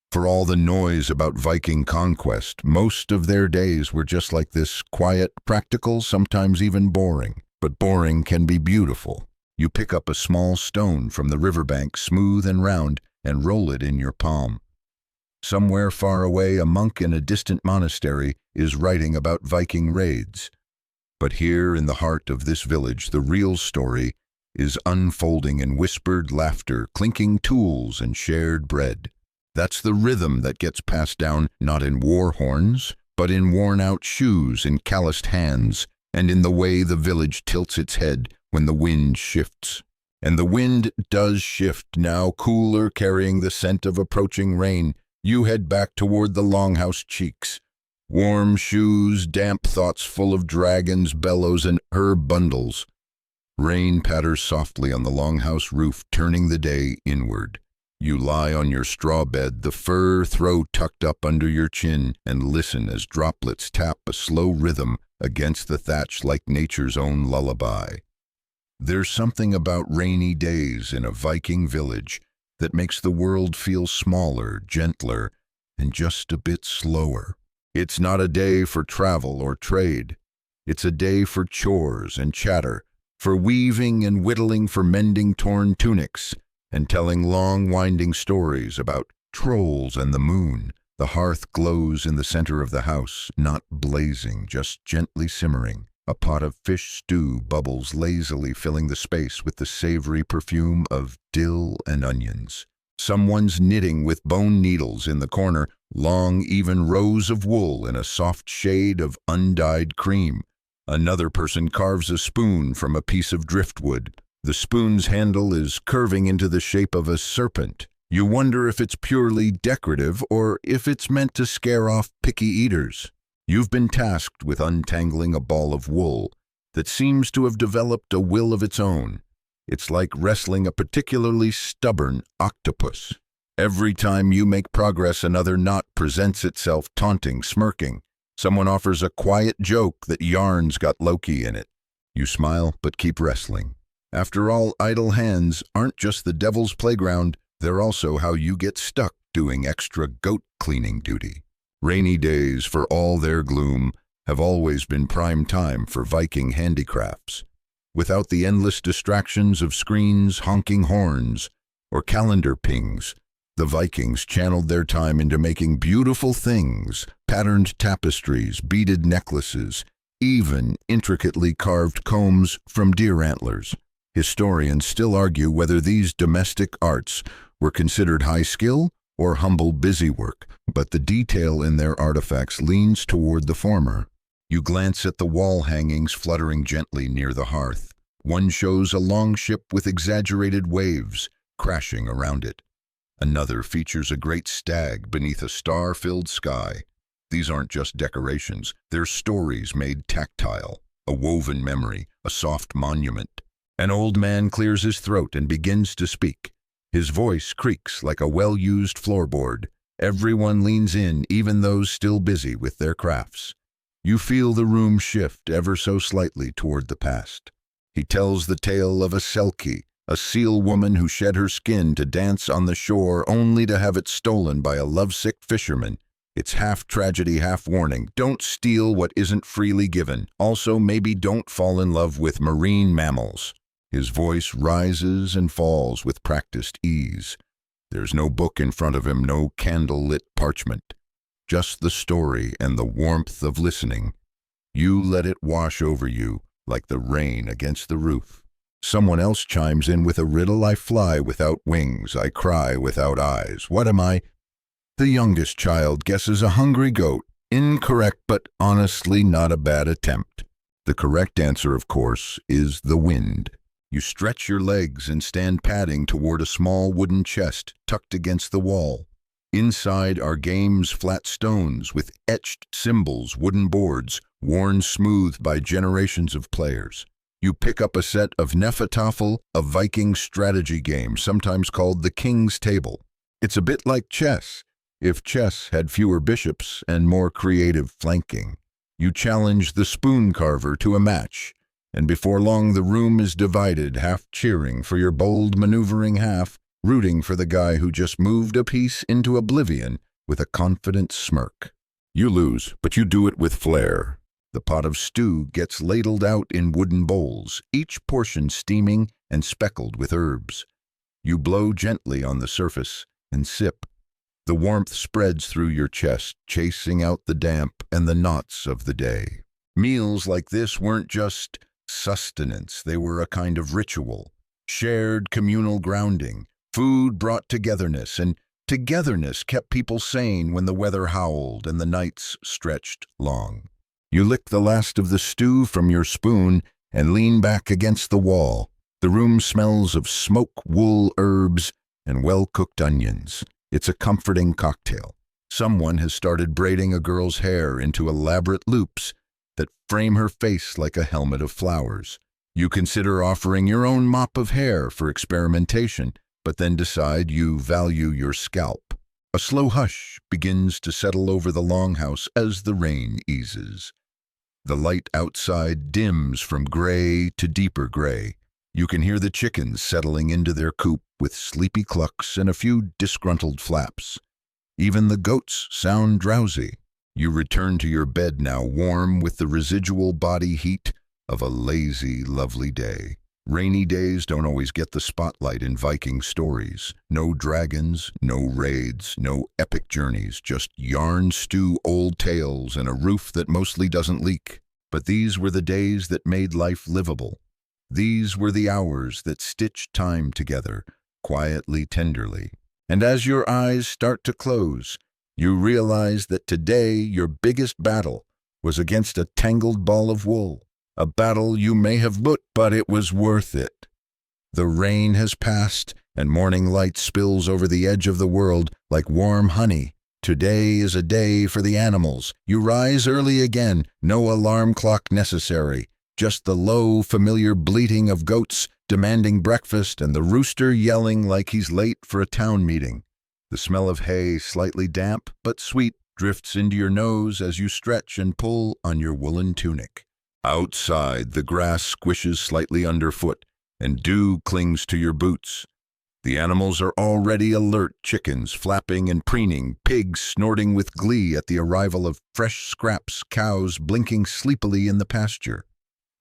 Speaker 1: For all the noise about Viking conquest, most of their days were just like this, quiet, practical, sometimes even boring. But boring can be beautiful. You pick up a small stone from the riverbank, smooth and round, and roll it in your palm. Somewhere far away, a monk in a distant monastery is writing about Viking raids. But here in the heart of this village, the real story is unfolding in whispered laughter, clinking tools, and shared bread. That's the rhythm that gets passed down not in war horns, but in worn-out shoes, in calloused hands, and in the way the village tilts its head when the wind shifts. And the wind does shift, now cooler, carrying the scent of approaching rain. You head back toward the longhouse cheeks. Warm shoes, damp thoughts full of dragons, bellows, and herb bundles. Rain patters softly on the longhouse roof, turning the day inward. You lie on your straw bed, the fur throw tucked up under your chin, and listen as droplets tap a slow rhythm against the thatch like nature's own lullaby. There's something about rainy days in a Viking village that makes the world feel smaller, gentler, and just a bit slower. It's not a day for travel or trade. It's a day for chores and chatter, for weaving and whittling, for mending torn tunics, and telling long, winding stories about trolls and the moon. The hearth glows in the center of the house, not blazing, just gently simmering. A pot of fish stew bubbles lazily, filling the space with the savory perfume of dill and onions. Someone's knitting with bone needles in the corner, long, even rows of wool in a soft shade of undyed cream. Another person carves a spoon from a piece of driftwood. The spoon's handle is curving into the shape of a serpent. You wonder if it's purely decorative or if it's meant to scare off picky eaters. You've been tasked with untangling a ball of wool that seems to have developed a will of its own. It's like wrestling a particularly stubborn octopus. Every time you make progress, another knot presents itself, taunting, smirking. Someone offers a quiet joke that yarn's got Loki in it. You smile, but keep wrestling. After all, idle hands aren't just the devil's playground, they're also how you get stuck doing extra goat cleaning duty. Rainy days, for all their gloom, have always been prime time for Viking handicrafts. Without the endless distractions of screens, honking horns, or calendar pings, the Vikings channeled their time into making beautiful things, patterned tapestries, beaded necklaces, even intricately carved combs from deer antlers. Historians still argue whether these domestic arts were considered high skill or humble busywork, but the detail in their artifacts leans toward the former. You glance at the wall hangings fluttering gently near the hearth. One shows a long ship with exaggerated waves crashing around it. Another features a great stag beneath a star-filled sky. These aren't just decorations, they're stories made tactile, a woven memory, a soft monument. An old man clears his throat and begins to speak. His voice creaks like a well-used floorboard. Everyone leans in, even those still busy with their crafts. You feel the room shift ever so slightly toward the past. He tells the tale of a Selkie, a seal woman who shed her skin to dance on the shore only to have it stolen by a lovesick fisherman. It's half tragedy, half warning. Don't steal what isn't freely given. Also, maybe don't fall in love with marine mammals. His voice rises and falls with practiced ease. There's no book in front of him, no candle-lit parchment. Just the story and the warmth of listening. You let it wash over you like the rain against the roof. Someone else chimes in with a riddle. I fly without wings, I cry without eyes. What am I? The youngest child guesses a hungry goat. Incorrect, but honestly not a bad attempt. The correct answer, of course, is the wind. You stretch your legs and stand padding toward a small wooden chest tucked against the wall. Inside are games, flat stones with etched symbols, wooden boards, worn smooth by generations of players. You pick up a set of Nefatafel, a Viking strategy game, sometimes called the King's Table. It's a bit like chess, if chess had fewer bishops and more creative flanking. You challenge the spoon carver to a match, and before long the room is divided, half cheering for your bold maneuvering, half rooting for the guy who just moved a piece into oblivion with a confident smirk. You lose, but you do it with flair. The pot of stew gets ladled out in wooden bowls, each portion steaming and speckled with herbs. You blow gently on the surface and sip. The warmth spreads through your chest, chasing out the damp and the knots of the day. Meals like this weren't just sustenance, they were a kind of ritual. Shared communal grounding. Food brought togetherness, and togetherness kept people sane when the weather howled and the nights stretched long. You lick the last of the stew from your spoon and lean back against the wall. The room smells of smoke, wool, herbs, and well-cooked onions. It's a comforting cocktail. Someone has started braiding a girl's hair into elaborate loops that frame her face like a helmet of flowers. You consider offering your own mop of hair for experimentation, but then decide you value your scalp. A slow hush begins to settle over the longhouse as the rain eases. The light outside dims from gray to deeper gray. You can hear the chickens settling into their coop with sleepy clucks and a few disgruntled flaps. Even the goats sound drowsy. You return to your bed now, warm with the residual body heat of a lazy, lovely day. Rainy days don't always get the spotlight in Viking stories. No dragons, no raids, no epic journeys, just yarn stew old tales and a roof that mostly doesn't leak. But these were the days that made life livable. These were the hours that stitched time together, quietly, tenderly. And as your eyes start to close, you realize that today your biggest battle was against a tangled ball of wool. A battle you may have but it was worth it. The rain has passed, and morning light spills over the edge of the world like warm honey. Today is a day for the animals. You rise early again, no alarm clock necessary. Just the low, familiar bleating of goats demanding breakfast and the rooster yelling like he's late for a town meeting. The smell of hay, slightly damp but sweet, drifts into your nose as you stretch and pull on your woolen tunic. Outside, the grass squishes slightly underfoot, and dew clings to your boots. The animals are already alert, chickens flapping and preening, pigs snorting with glee at the arrival of fresh scraps, cows blinking sleepily in the pasture.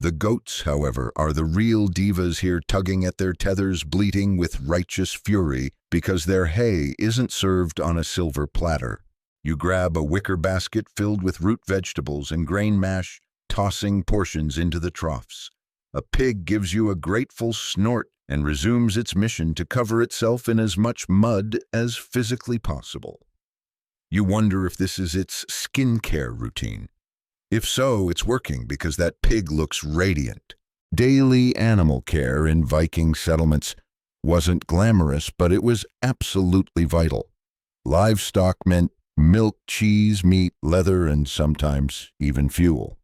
Speaker 1: The goats, however, are the real divas here, tugging at their tethers, bleating with righteous fury because their hay isn't served on a silver platter. You grab a wicker basket filled with root vegetables and grain mash, tossing portions into the troughs. A pig gives you a grateful snort and resumes its mission to cover itself in as much mud as physically possible. You wonder if this is its skincare routine. If so, it's working because that pig looks radiant. Daily animal care in Viking settlements wasn't glamorous, but it was absolutely vital. Livestock meant milk, cheese, meat, leather, and sometimes even fuel.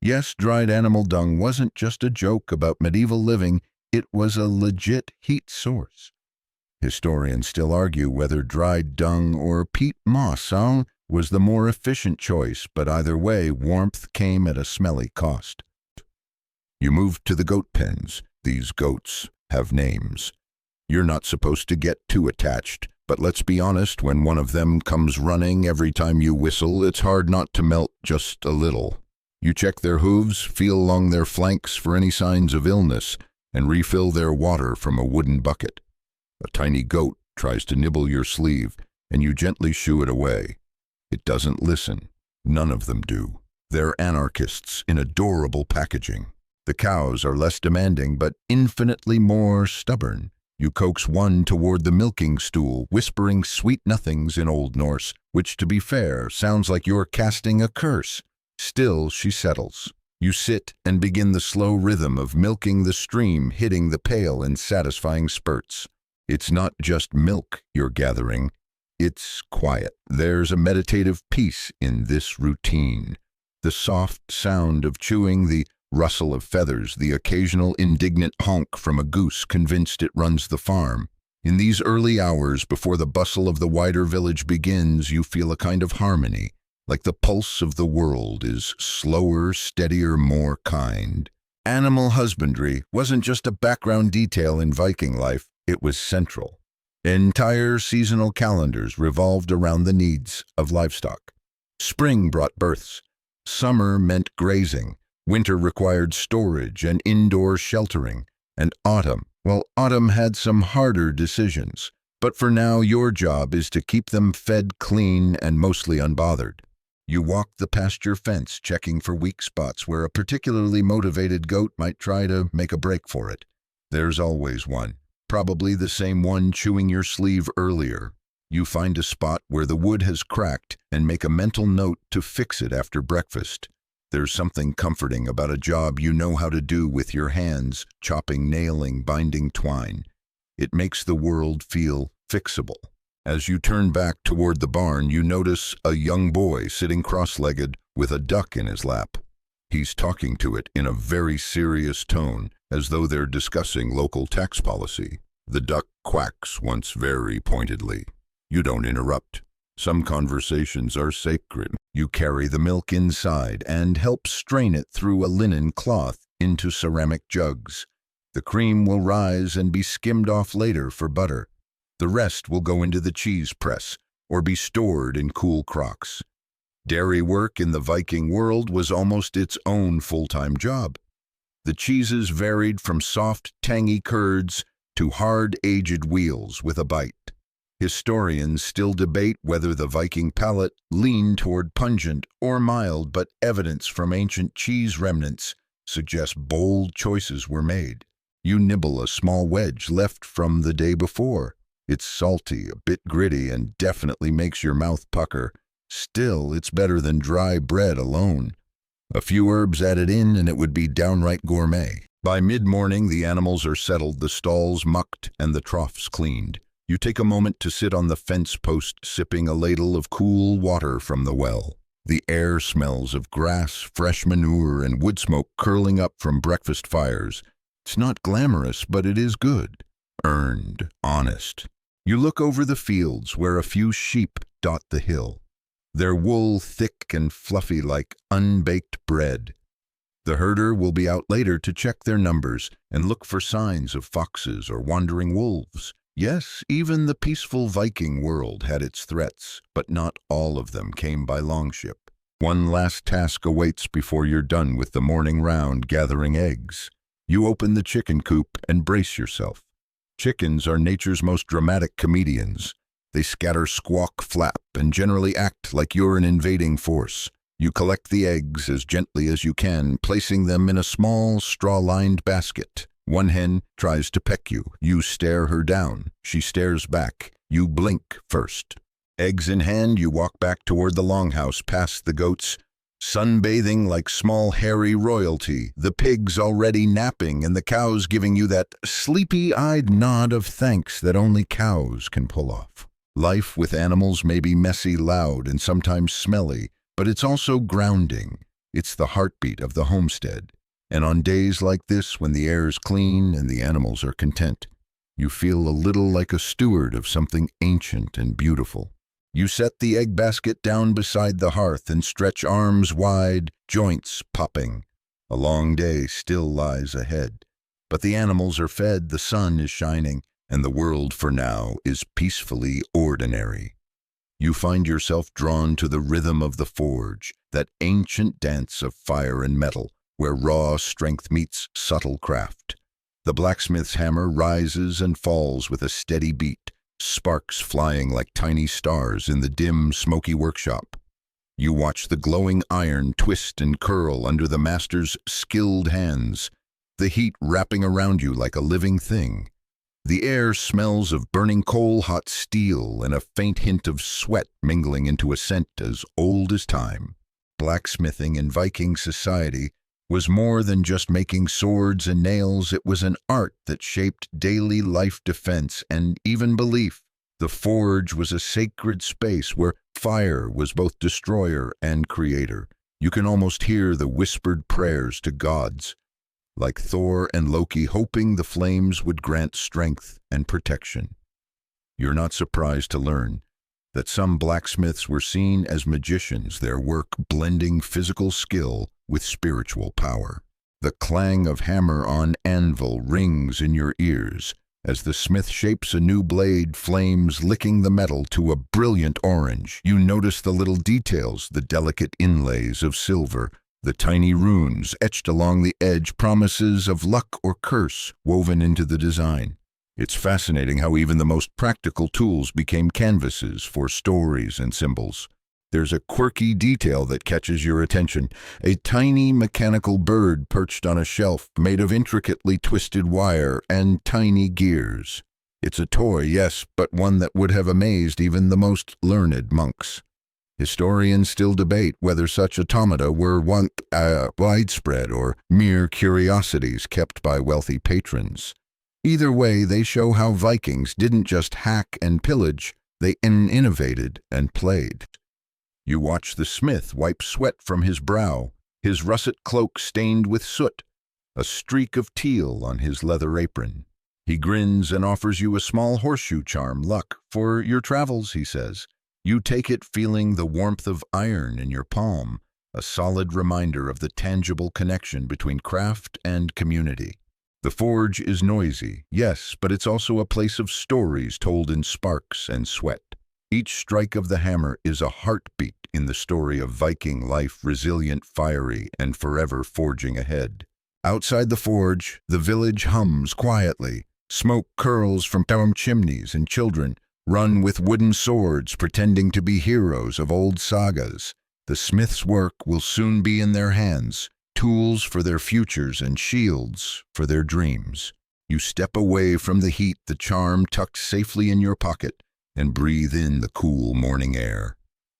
Speaker 1: Yes, dried animal dung wasn't just a joke about medieval living, it was a legit heat source. Historians still argue whether dried dung or peat moss was the more efficient choice, but either way, warmth came at a smelly cost. You moved to the goat pens. These goats have names. You're not supposed to get too attached, but let's be honest, when one of them comes running every time you whistle, it's hard not to melt just a little. You check their hooves, feel along their flanks for any signs of illness, and refill their water from a wooden bucket. A tiny goat tries to nibble your sleeve, and you gently shoo it away. It doesn't listen. None of them do. They're anarchists in adorable packaging. The cows are less demanding, but infinitely more stubborn. You coax one toward the milking stool, whispering sweet nothings in Old Norse, which, to be fair, sounds like you're casting a curse. Still, she settles. You sit and begin the slow rhythm of milking the stream, hitting the pail in satisfying spurts. It's not just milk you're gathering, it's quiet. There's a meditative peace in this routine. The soft sound of chewing, the rustle of feathers, the occasional indignant honk from a goose convinced it runs the farm. In these early hours before the bustle of the wider village begins, you feel a kind of harmony. Like the pulse of the world is slower, steadier, more kind. Animal husbandry wasn't just a background detail in Viking life, it was central. Entire seasonal calendars revolved around the needs of livestock. Spring brought births. Summer meant grazing. Winter required storage and indoor sheltering. And autumn, well, autumn had some harder decisions. But for now, your job is to keep them fed clean and mostly unbothered. You walk the pasture fence, checking for weak spots where a particularly motivated goat might try to make a break for it. There's always one, probably the same one chewing your sleeve earlier. You find a spot where the wood has cracked and make a mental note to fix it after breakfast. There's something comforting about a job you know how to do with your hands, chopping, nailing, binding twine. It makes the world feel fixable. As you turn back toward the barn, you notice a young boy sitting cross-legged with a duck in his lap. He's talking to it in a very serious tone, as though they're discussing local tax policy. The duck quacks once very pointedly. You don't interrupt. Some conversations are sacred. You carry the milk inside and help strain it through a linen cloth into ceramic jugs. The cream will rise and be skimmed off later for butter. The rest will go into the cheese press or be stored in cool crocks. Dairy work in the Viking world was almost its own full-time job. The cheeses varied from soft, tangy curds to hard, aged wheels with a bite. Historians still debate whether the Viking palate leaned toward pungent or mild, but evidence from ancient cheese remnants suggests bold choices were made. You nibble a small wedge left from the day before. It's salty, a bit gritty, and definitely makes your mouth pucker. Still, it's better than dry bread alone. A few herbs added in, and it would be downright gourmet. By mid-morning, the animals are settled, the stalls mucked, and the troughs cleaned. You take a moment to sit on the fence post, sipping a ladle of cool water from the well. The air smells of grass, fresh manure, and wood smoke curling up from breakfast fires. It's not glamorous, but it is good. Earned, honest. You look over the fields where a few sheep dot the hill, their wool thick and fluffy like unbaked bread. The herder will be out later to check their numbers and look for signs of foxes or wandering wolves. Yes, even the peaceful Viking world had its threats, but not all of them came by longship. One last task awaits before you're done with the morning round gathering eggs. You open the chicken coop and brace yourself. Chickens are nature's most dramatic comedians. They scatter, squawk, flap, and generally act like you're an invading force. You collect the eggs as gently as you can, placing them in a small, straw-lined basket. One hen tries to peck you. You stare her down. She stares back. You blink first. Eggs in hand, you walk back toward the longhouse, past the goats, sunbathing like small hairy royalty, the pigs already napping, and the cows giving you that sleepy-eyed nod of thanks that only cows can pull off. Life with animals may be messy, loud, and sometimes smelly, but it's also grounding. It's the heartbeat of the homestead. And on days like this, when the air is clean and the animals are content, you feel a little like a steward of something ancient and beautiful. You set the egg basket down beside the hearth and stretch arms wide, joints popping. A long day still lies ahead, but the animals are fed, the sun is shining, and the world for now is peacefully ordinary. You find yourself drawn to the rhythm of the forge, that ancient dance of fire and metal, where raw strength meets subtle craft. The blacksmith's hammer rises and falls with a steady beat, sparks flying like tiny stars in the dim, smoky workshop. You watch the glowing iron twist and curl under the master's skilled hands, the heat wrapping around you like a living thing. The air smells of burning coal, hot steel, and a faint hint of sweat mingling into a scent as old as time. Blacksmithing in Viking society was more than just making swords and nails. It was an art that shaped daily life defense and even belief. The forge was a sacred space where fire was both destroyer and creator. You can almost hear the whispered prayers to gods, like Thor and Loki, hoping the flames would grant strength and protection. You're not surprised to learn that some blacksmiths were seen as magicians, their work blending physical skill with spiritual power. The clang of hammer on anvil rings in your ears as the smith shapes a new blade, flames licking the metal to a brilliant orange. You notice the little details, the delicate inlays of silver, the tiny runes etched along the edge, promises of luck or curse woven into the design. It's fascinating how even the most practical tools became canvases for stories and symbols. There's a quirky detail that catches your attention, a tiny mechanical bird perched on a shelf made of intricately twisted wire and tiny gears. It's a toy, yes, but one that would have amazed even the most learned monks. Historians still debate whether such automata were widespread or mere curiosities kept by wealthy patrons. Either way, they show how Vikings didn't just hack and pillage, they innovated and played. You watch the smith wipe sweat from his brow, his russet cloak stained with soot, a streak of teal on his leather apron. He grins and offers you a small horseshoe charm. Luck for your travels, he says. You take it, feeling the warmth of iron in your palm, a solid reminder of the tangible connection between craft and community. The forge is noisy, yes, but it's also a place of stories told in sparks and sweat. Each strike of the hammer is a heartbeat in the story of Viking life, resilient, fiery, and forever forging ahead. Outside the forge, the village hums quietly. Smoke curls from chimneys, and children run with wooden swords, pretending to be heroes of old sagas. The smith's work will soon be in their hands, tools for their futures and shields for their dreams. You step away from the heat, the charm tucked safely in your pocket, and breathe in the cool morning air.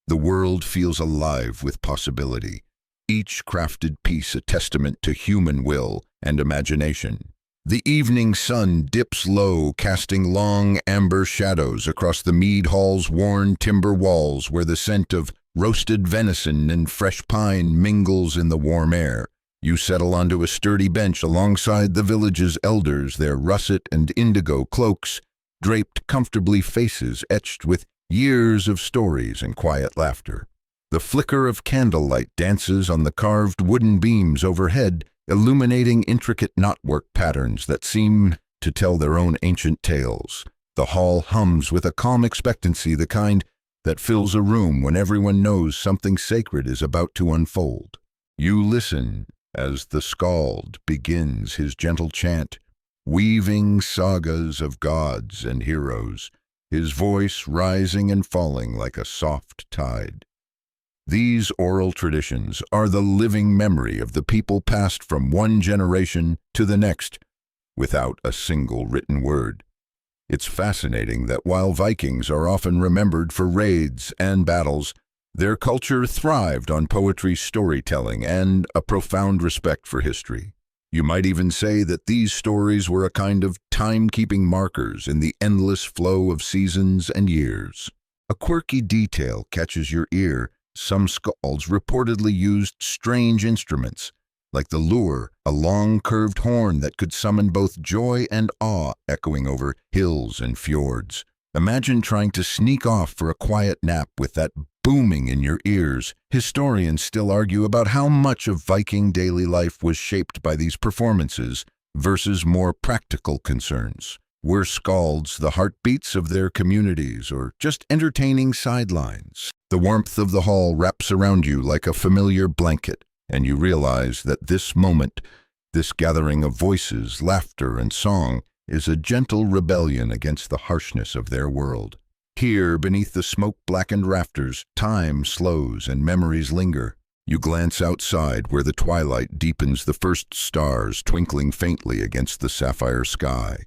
Speaker 1: The world feels alive with possibility, each crafted piece a testament to human will and imagination. The evening sun dips low, casting long amber shadows across the mead hall's worn timber walls, where the scent of roasted venison and fresh pine mingles in the warm air. You settle onto a sturdy bench alongside the village's elders, their russet and indigo cloaks draped comfortably, faces etched with years of stories and quiet laughter. The flicker of candlelight dances on the carved wooden beams overhead, illuminating intricate knotwork patterns that seem to tell their own ancient tales. The hall hums with a calm expectancy, the kind that fills a room when everyone knows something sacred is about to unfold. You listen as the skald begins his gentle chant, weaving sagas of gods and heroes, his voice rising and falling like a soft tide. These oral traditions are the living memory of the people passed from one generation to the next, without a single written word. It's fascinating that while Vikings are often remembered for raids and battles, their culture thrived on poetry, storytelling, and a profound respect for history. You might even say that these stories were a kind of time-keeping markers in the endless flow of seasons and years. A quirky detail catches your ear. Some skalds reportedly used strange instruments, like the lure, a long curved horn that could summon both joy and awe, echoing over hills and fjords. Imagine trying to sneak off for a quiet nap with that booming in your ears. Historians still argue about how much of Viking daily life was shaped by these performances versus more practical concerns. Were skalds the heartbeats of their communities, or just entertaining sidelines? The warmth of the hall wraps around you like a familiar blanket, and you realize that this moment, this gathering of voices, laughter, and song, is a gentle rebellion against the harshness of their world. Here, beneath the smoke-blackened rafters, time slows and memories linger. You glance outside, where the twilight deepens, the first stars twinkling faintly against the sapphire sky.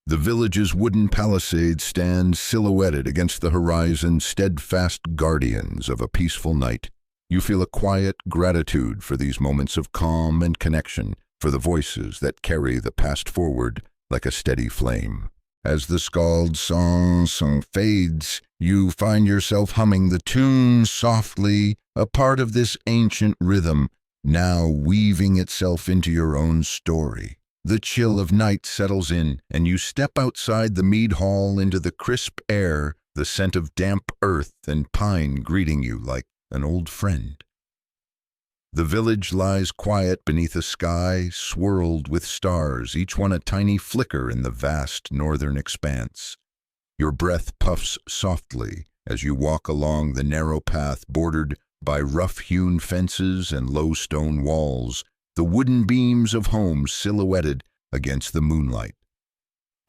Speaker 1: The village's wooden palisades stand silhouetted against the horizon, steadfast guardians of a peaceful night. You feel a quiet gratitude for these moments of calm and connection, for the voices that carry the past forward like a steady flame. As the skald's song fades, you find yourself humming the tune softly, a part of this ancient rhythm, now weaving itself into your own story. The chill of night settles in, and you step outside the mead hall into the crisp air, the scent of damp earth and pine greeting you like an old friend. The village lies quiet beneath a sky swirled with stars, each one a tiny flicker in the vast northern expanse. Your breath puffs softly as you walk along the narrow path bordered by rough-hewn fences and low stone walls, the wooden beams of homes silhouetted against the moonlight.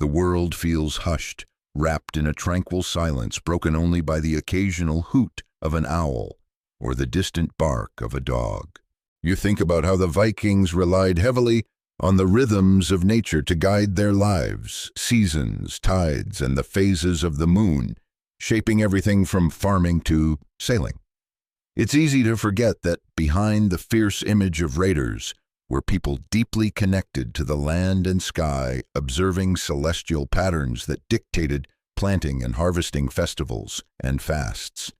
Speaker 1: The world feels hushed, wrapped in a tranquil silence broken only by the occasional hoot of an owl or the distant bark of a dog. You think about how the Vikings relied heavily on the rhythms of nature to guide their lives, seasons, tides, and the phases of the moon, shaping everything from farming to sailing. It's easy to forget that behind the fierce image of raiders were people deeply connected to the land and sky, observing celestial patterns that dictated planting and harvesting festivals and fasts.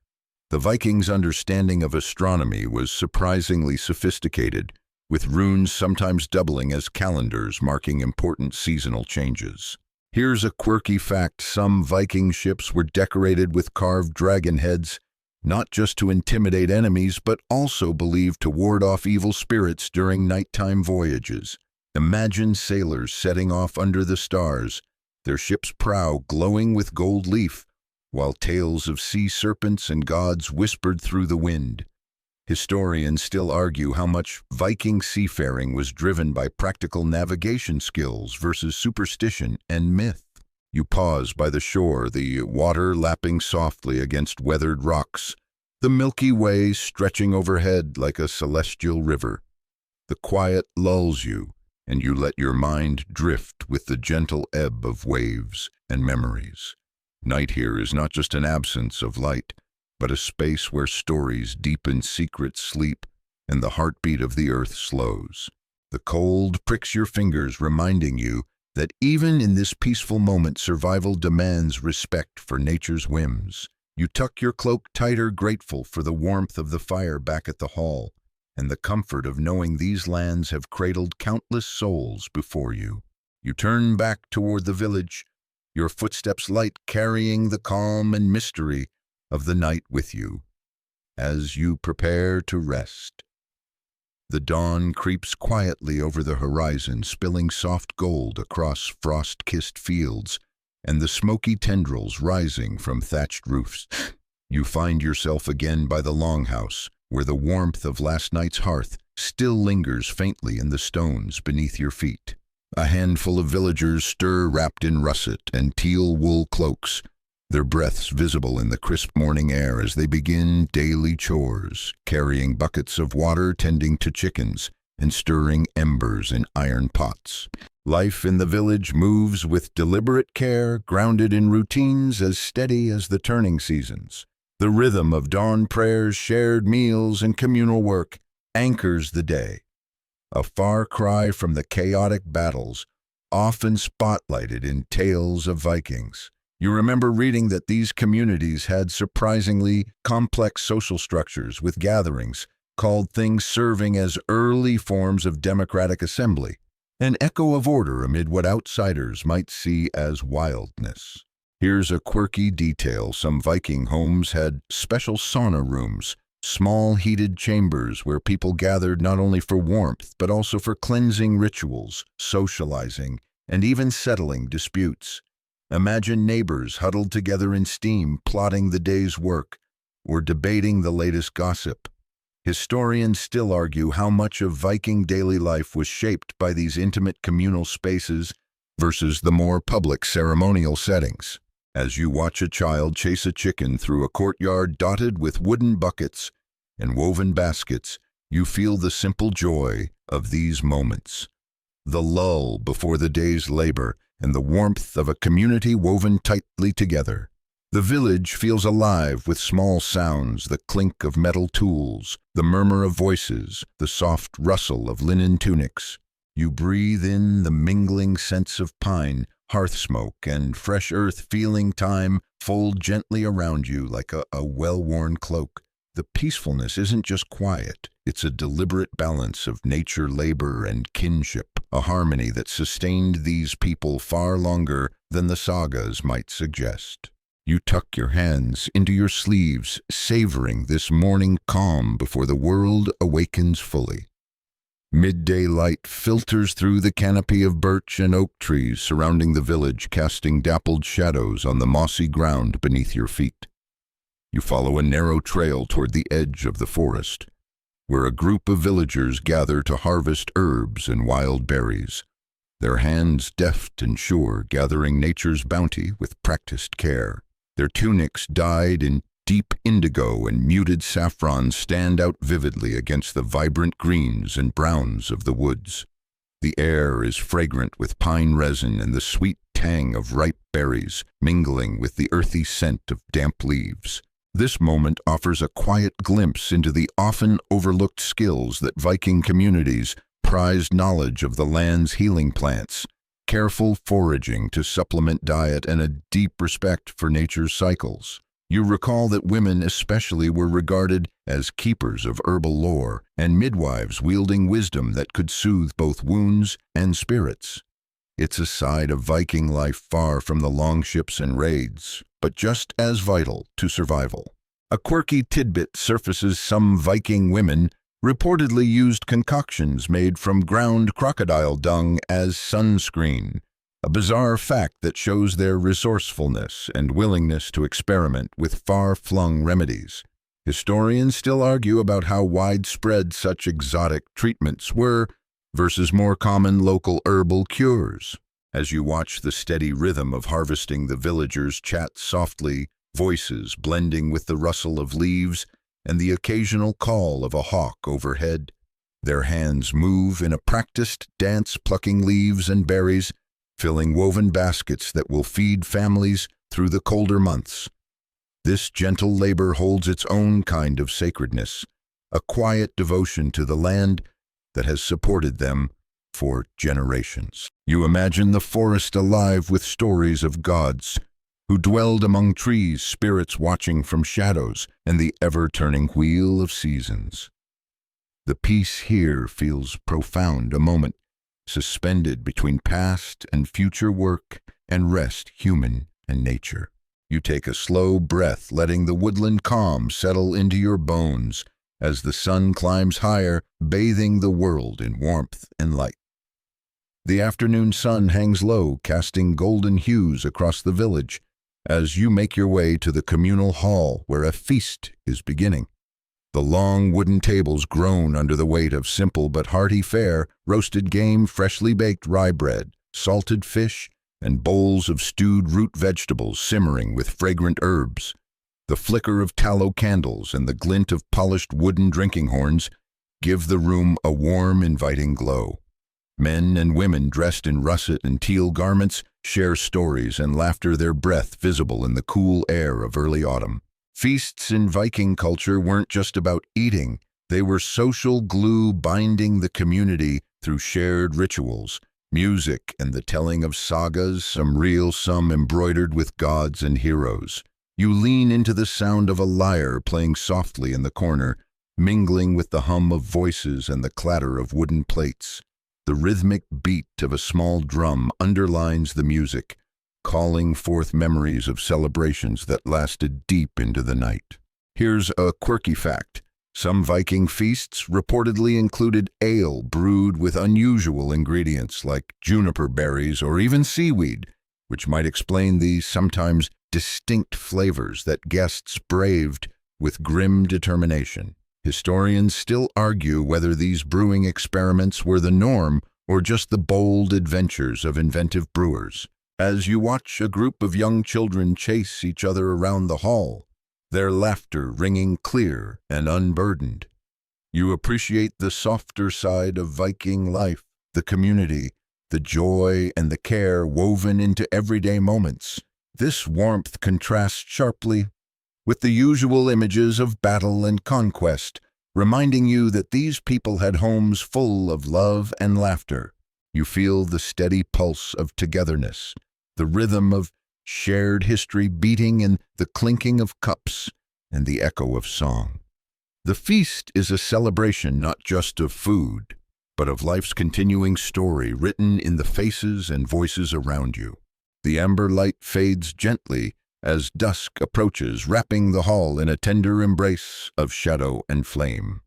Speaker 1: The Vikings' understanding of astronomy was surprisingly sophisticated, with runes sometimes doubling as calendars marking important seasonal changes. Here's a quirky fact: some Viking ships were decorated with carved dragon heads, not just to intimidate enemies, but also believed to ward off evil spirits during nighttime voyages. Imagine sailors setting off under the stars, their ship's prow glowing with gold leaf, while tales of sea serpents and gods whispered through the wind. Historians still argue how much Viking seafaring was driven by practical navigation skills versus superstition and myth. You pause by the shore, the water lapping softly against weathered rocks, the Milky Way stretching overhead like a celestial river. The quiet lulls you, and you let your mind drift with the gentle ebb of waves and memories. Night here is not just an absence of light, but a space where stories deep in secret sleep and the heartbeat of the earth slows. The cold pricks your fingers, reminding you that even in this peaceful moment, survival demands respect for nature's whims. You tuck your cloak tighter, grateful for the warmth of the fire back at the hall and the comfort of knowing these lands have cradled countless souls before you. You turn back toward the village, your footsteps light, carrying the calm and mystery of the night with you. As you prepare to rest, the dawn creeps quietly over the horizon, spilling soft gold across frost-kissed fields and the smoky tendrils rising from thatched roofs. You find yourself again by the longhouse, where the warmth of last night's hearth still lingers faintly in the stones beneath your feet. A handful of villagers stir, wrapped in russet and teal wool cloaks, their breaths visible in the crisp morning air as they begin daily chores, carrying buckets of water, tending to chickens, and stirring embers in iron pots. Life in the village moves with deliberate care, grounded in routines as steady as the turning seasons. The rhythm of dawn prayers, shared meals, and communal work anchors the day, a far cry from the chaotic battles often spotlighted in tales of Vikings. You remember reading that these communities had surprisingly complex social structures, with gatherings called things serving as early forms of democratic assembly, an echo of order amid what outsiders might see as wildness. Here's a quirky detail: some Viking homes had special sauna rooms, small heated chambers where people gathered not only for warmth but also for cleansing rituals, socializing, and even settling disputes. Imagine neighbors huddled together in steam, plotting the day's work or debating the latest gossip. Historians still argue how much of Viking daily life was shaped by these intimate communal spaces versus the more public ceremonial settings. As you watch a child chase a chicken through a courtyard dotted with wooden buckets and woven baskets, you feel the simple joy of these moments. The lull before the day's labor and the warmth of a community woven tightly together. The village feels alive with small sounds: the clink of metal tools, the murmur of voices, the soft rustle of linen tunics. You breathe in the mingling scents of pine, hearth smoke, and fresh earth, feeling time fold gently around you like a well-worn cloak. The peacefulness isn't just quiet, it's a deliberate balance of nature, labor, and kinship, a harmony that sustained these people far longer than the sagas might suggest. You tuck your hands into your sleeves, savoring this morning calm before the world awakens fully. Midday light filters through the canopy of birch and oak trees surrounding the village, casting dappled shadows on the mossy ground beneath your feet. You follow a narrow trail toward the edge of the forest, where a group of villagers gather to harvest herbs and wild berries, their hands deft and sure, gathering nature's bounty with practiced care. Their tunics, dyed in deep indigo and muted saffron, stand out vividly against the vibrant greens and browns of the woods. The air is fragrant with pine resin and the sweet tang of ripe berries, mingling with the earthy scent of damp leaves. This moment offers a quiet glimpse into the often overlooked skills that Viking communities prized: knowledge of the land's healing plants, careful foraging to supplement diet, and a deep respect for nature's cycles. You recall that women especially were regarded as keepers of herbal lore and midwives wielding wisdom that could soothe both wounds and spirits. It's a side of Viking life far from the longships and raids, but just as vital to survival. A quirky tidbit surfaces: some Viking women reportedly used concoctions made from ground crocodile dung as sunscreen, a bizarre fact that shows their resourcefulness and willingness to experiment with far-flung remedies. Historians still argue about how widespread such exotic treatments were versus more common local herbal cures. As you watch the steady rhythm of harvesting, the villagers chat softly, voices blending with the rustle of leaves and the occasional call of a hawk overhead. Their hands move in a practiced dance, plucking leaves and berries, filling woven baskets that will feed families through the colder months. This gentle labor holds its own kind of sacredness, a quiet devotion to the land that has supported them for generations. You imagine the forest alive with stories of gods who dwelled among trees, spirits watching from shadows, and the ever-turning wheel of seasons. The peace here feels profound, a moment suspended between past and future, work and rest, human and nature. You take a slow breath, letting the woodland calm settle into your bones as the sun climbs higher, bathing the world in warmth and light. The afternoon sun hangs low, casting golden hues across the village as you make your way to the communal hall where a feast is beginning. The long wooden tables groan under the weight of simple but hearty fare: roasted game, freshly baked rye bread, salted fish, and bowls of stewed root vegetables simmering with fragrant herbs. The flicker of tallow candles and the glint of polished wooden drinking horns give the room a warm, inviting glow. Men and women dressed in russet and teal garments share stories and laughter, their breath visible in the cool air of early autumn. Feasts in Viking culture weren't just about eating. They were social glue, binding the community through shared rituals, music, and the telling of sagas, some real, some embroidered with gods and heroes. You lean into the sound of a lyre playing softly in the corner, mingling with the hum of voices and the clatter of wooden plates. The rhythmic beat of a small drum underlines the music, calling forth memories of celebrations that lasted deep into the night. Here's a quirky fact. Some Viking feasts reportedly included ale brewed with unusual ingredients like juniper berries or even seaweed, which might explain the sometimes distinct flavors that guests braved with grim determination. Historians still argue whether these brewing experiments were the norm or just the bold adventures of inventive brewers. As you watch a group of young children chase each other around the hall, their laughter ringing clear and unburdened, you appreciate the softer side of Viking life, the community, the joy and the care woven into everyday moments. This warmth contrasts sharply with the usual images of battle and conquest, reminding you that these people had homes full of love and laughter. You feel the steady pulse of togetherness, the rhythm of shared history beating in the clinking of cups and the echo of song. The feast is a celebration not just of food, but of life's continuing story written in the faces and voices around you. The amber light fades gently as dusk approaches, wrapping the hall in a tender embrace of shadow and flame.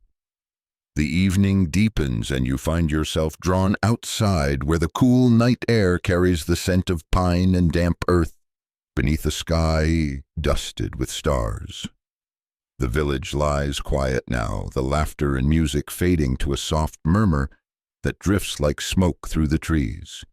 Speaker 1: The evening deepens and you find yourself drawn outside where the cool night air carries the scent of pine and damp earth beneath a sky dusted with stars. The village lies quiet now, the laughter and music fading to a soft murmur that drifts like smoke through the trees.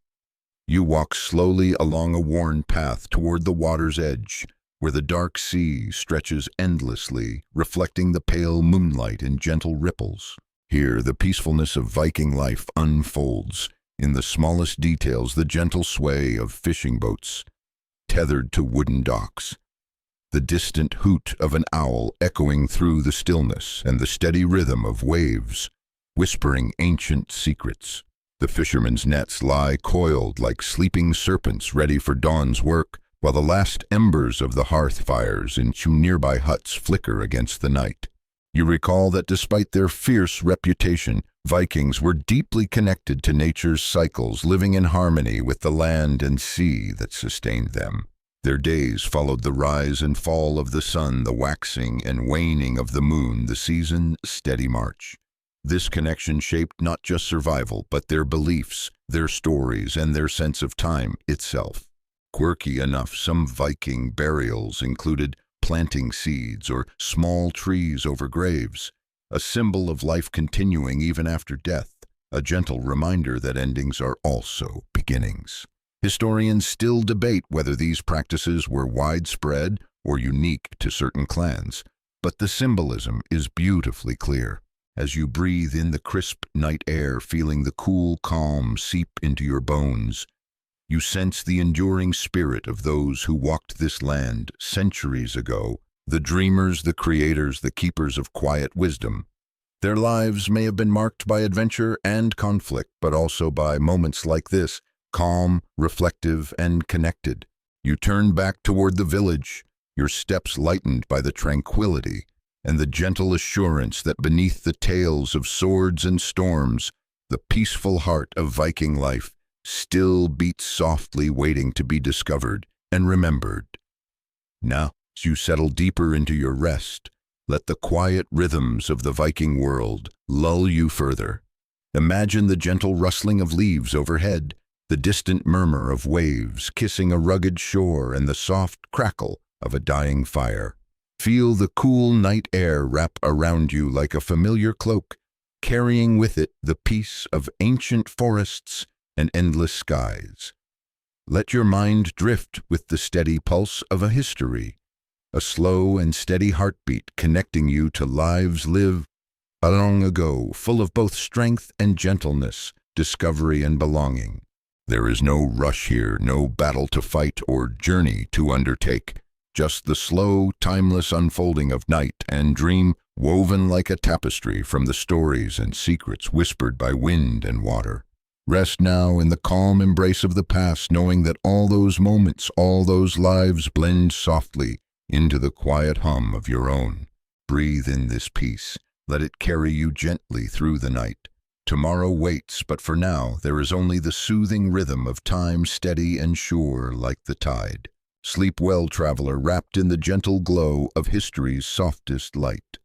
Speaker 1: You walk slowly along a worn path toward the water's edge, where the dark sea stretches endlessly, reflecting the pale moonlight in gentle ripples. Here, the peacefulness of Viking life unfolds. In the smallest details, the gentle sway of fishing boats tethered to wooden docks, the distant hoot of an owl echoing through the stillness, and the steady rhythm of waves whispering ancient secrets. The fishermen's nets lie coiled like sleeping serpents ready for dawn's work, while the last embers of the hearth fires in two nearby huts flicker against the night. You recall that despite their fierce reputation, Vikings were deeply connected to nature's cycles, living in harmony with the land and sea that sustained them. Their days followed the rise and fall of the sun, the waxing and waning of the moon, the season's steady march. This connection shaped not just survival, but their beliefs, their stories, and their sense of time itself. Quirky enough, some Viking burials included planting seeds or small trees over graves, a symbol of life continuing even after death, a gentle reminder that endings are also beginnings. Historians still debate whether these practices were widespread or unique to certain clans, but the symbolism is beautifully clear. As you breathe in the crisp night air, feeling the cool calm seep into your bones, you sense the enduring spirit of those who walked this land centuries ago, the dreamers, the creators, the keepers of quiet wisdom. Their lives may have been marked by adventure and conflict, but also by moments like this, calm, reflective, and connected. You turn back toward the village, your steps lightened by the tranquility and the gentle assurance that beneath the tales of swords and storms, the peaceful heart of Viking life still beats softly, waiting to be discovered and remembered. Now, as you settle deeper into your rest, let the quiet rhythms of the Viking world lull you further. Imagine the gentle rustling of leaves overhead, the distant murmur of waves kissing a rugged shore, and the soft crackle of a dying fire. Feel the cool night air wrap around you like a familiar cloak, carrying with it the peace of ancient forests and endless skies. Let your mind drift with the steady pulse of a history, a slow and steady heartbeat connecting you to lives lived long ago, full of both strength and gentleness, discovery and belonging. There is no rush here, no battle to fight or journey to undertake, just the slow, timeless unfolding of night and dream, woven like a tapestry from the stories and secrets whispered by wind and water. Rest now in the calm embrace of the past, knowing that all those moments, all those lives blend softly into the quiet hum of your own. Breathe in this peace. Let it carry you gently through the night. Tomorrow waits, but for now there is only the soothing rhythm of time, steady and sure like the tide. Sleep well, traveler, wrapped in the gentle glow of history's softest light.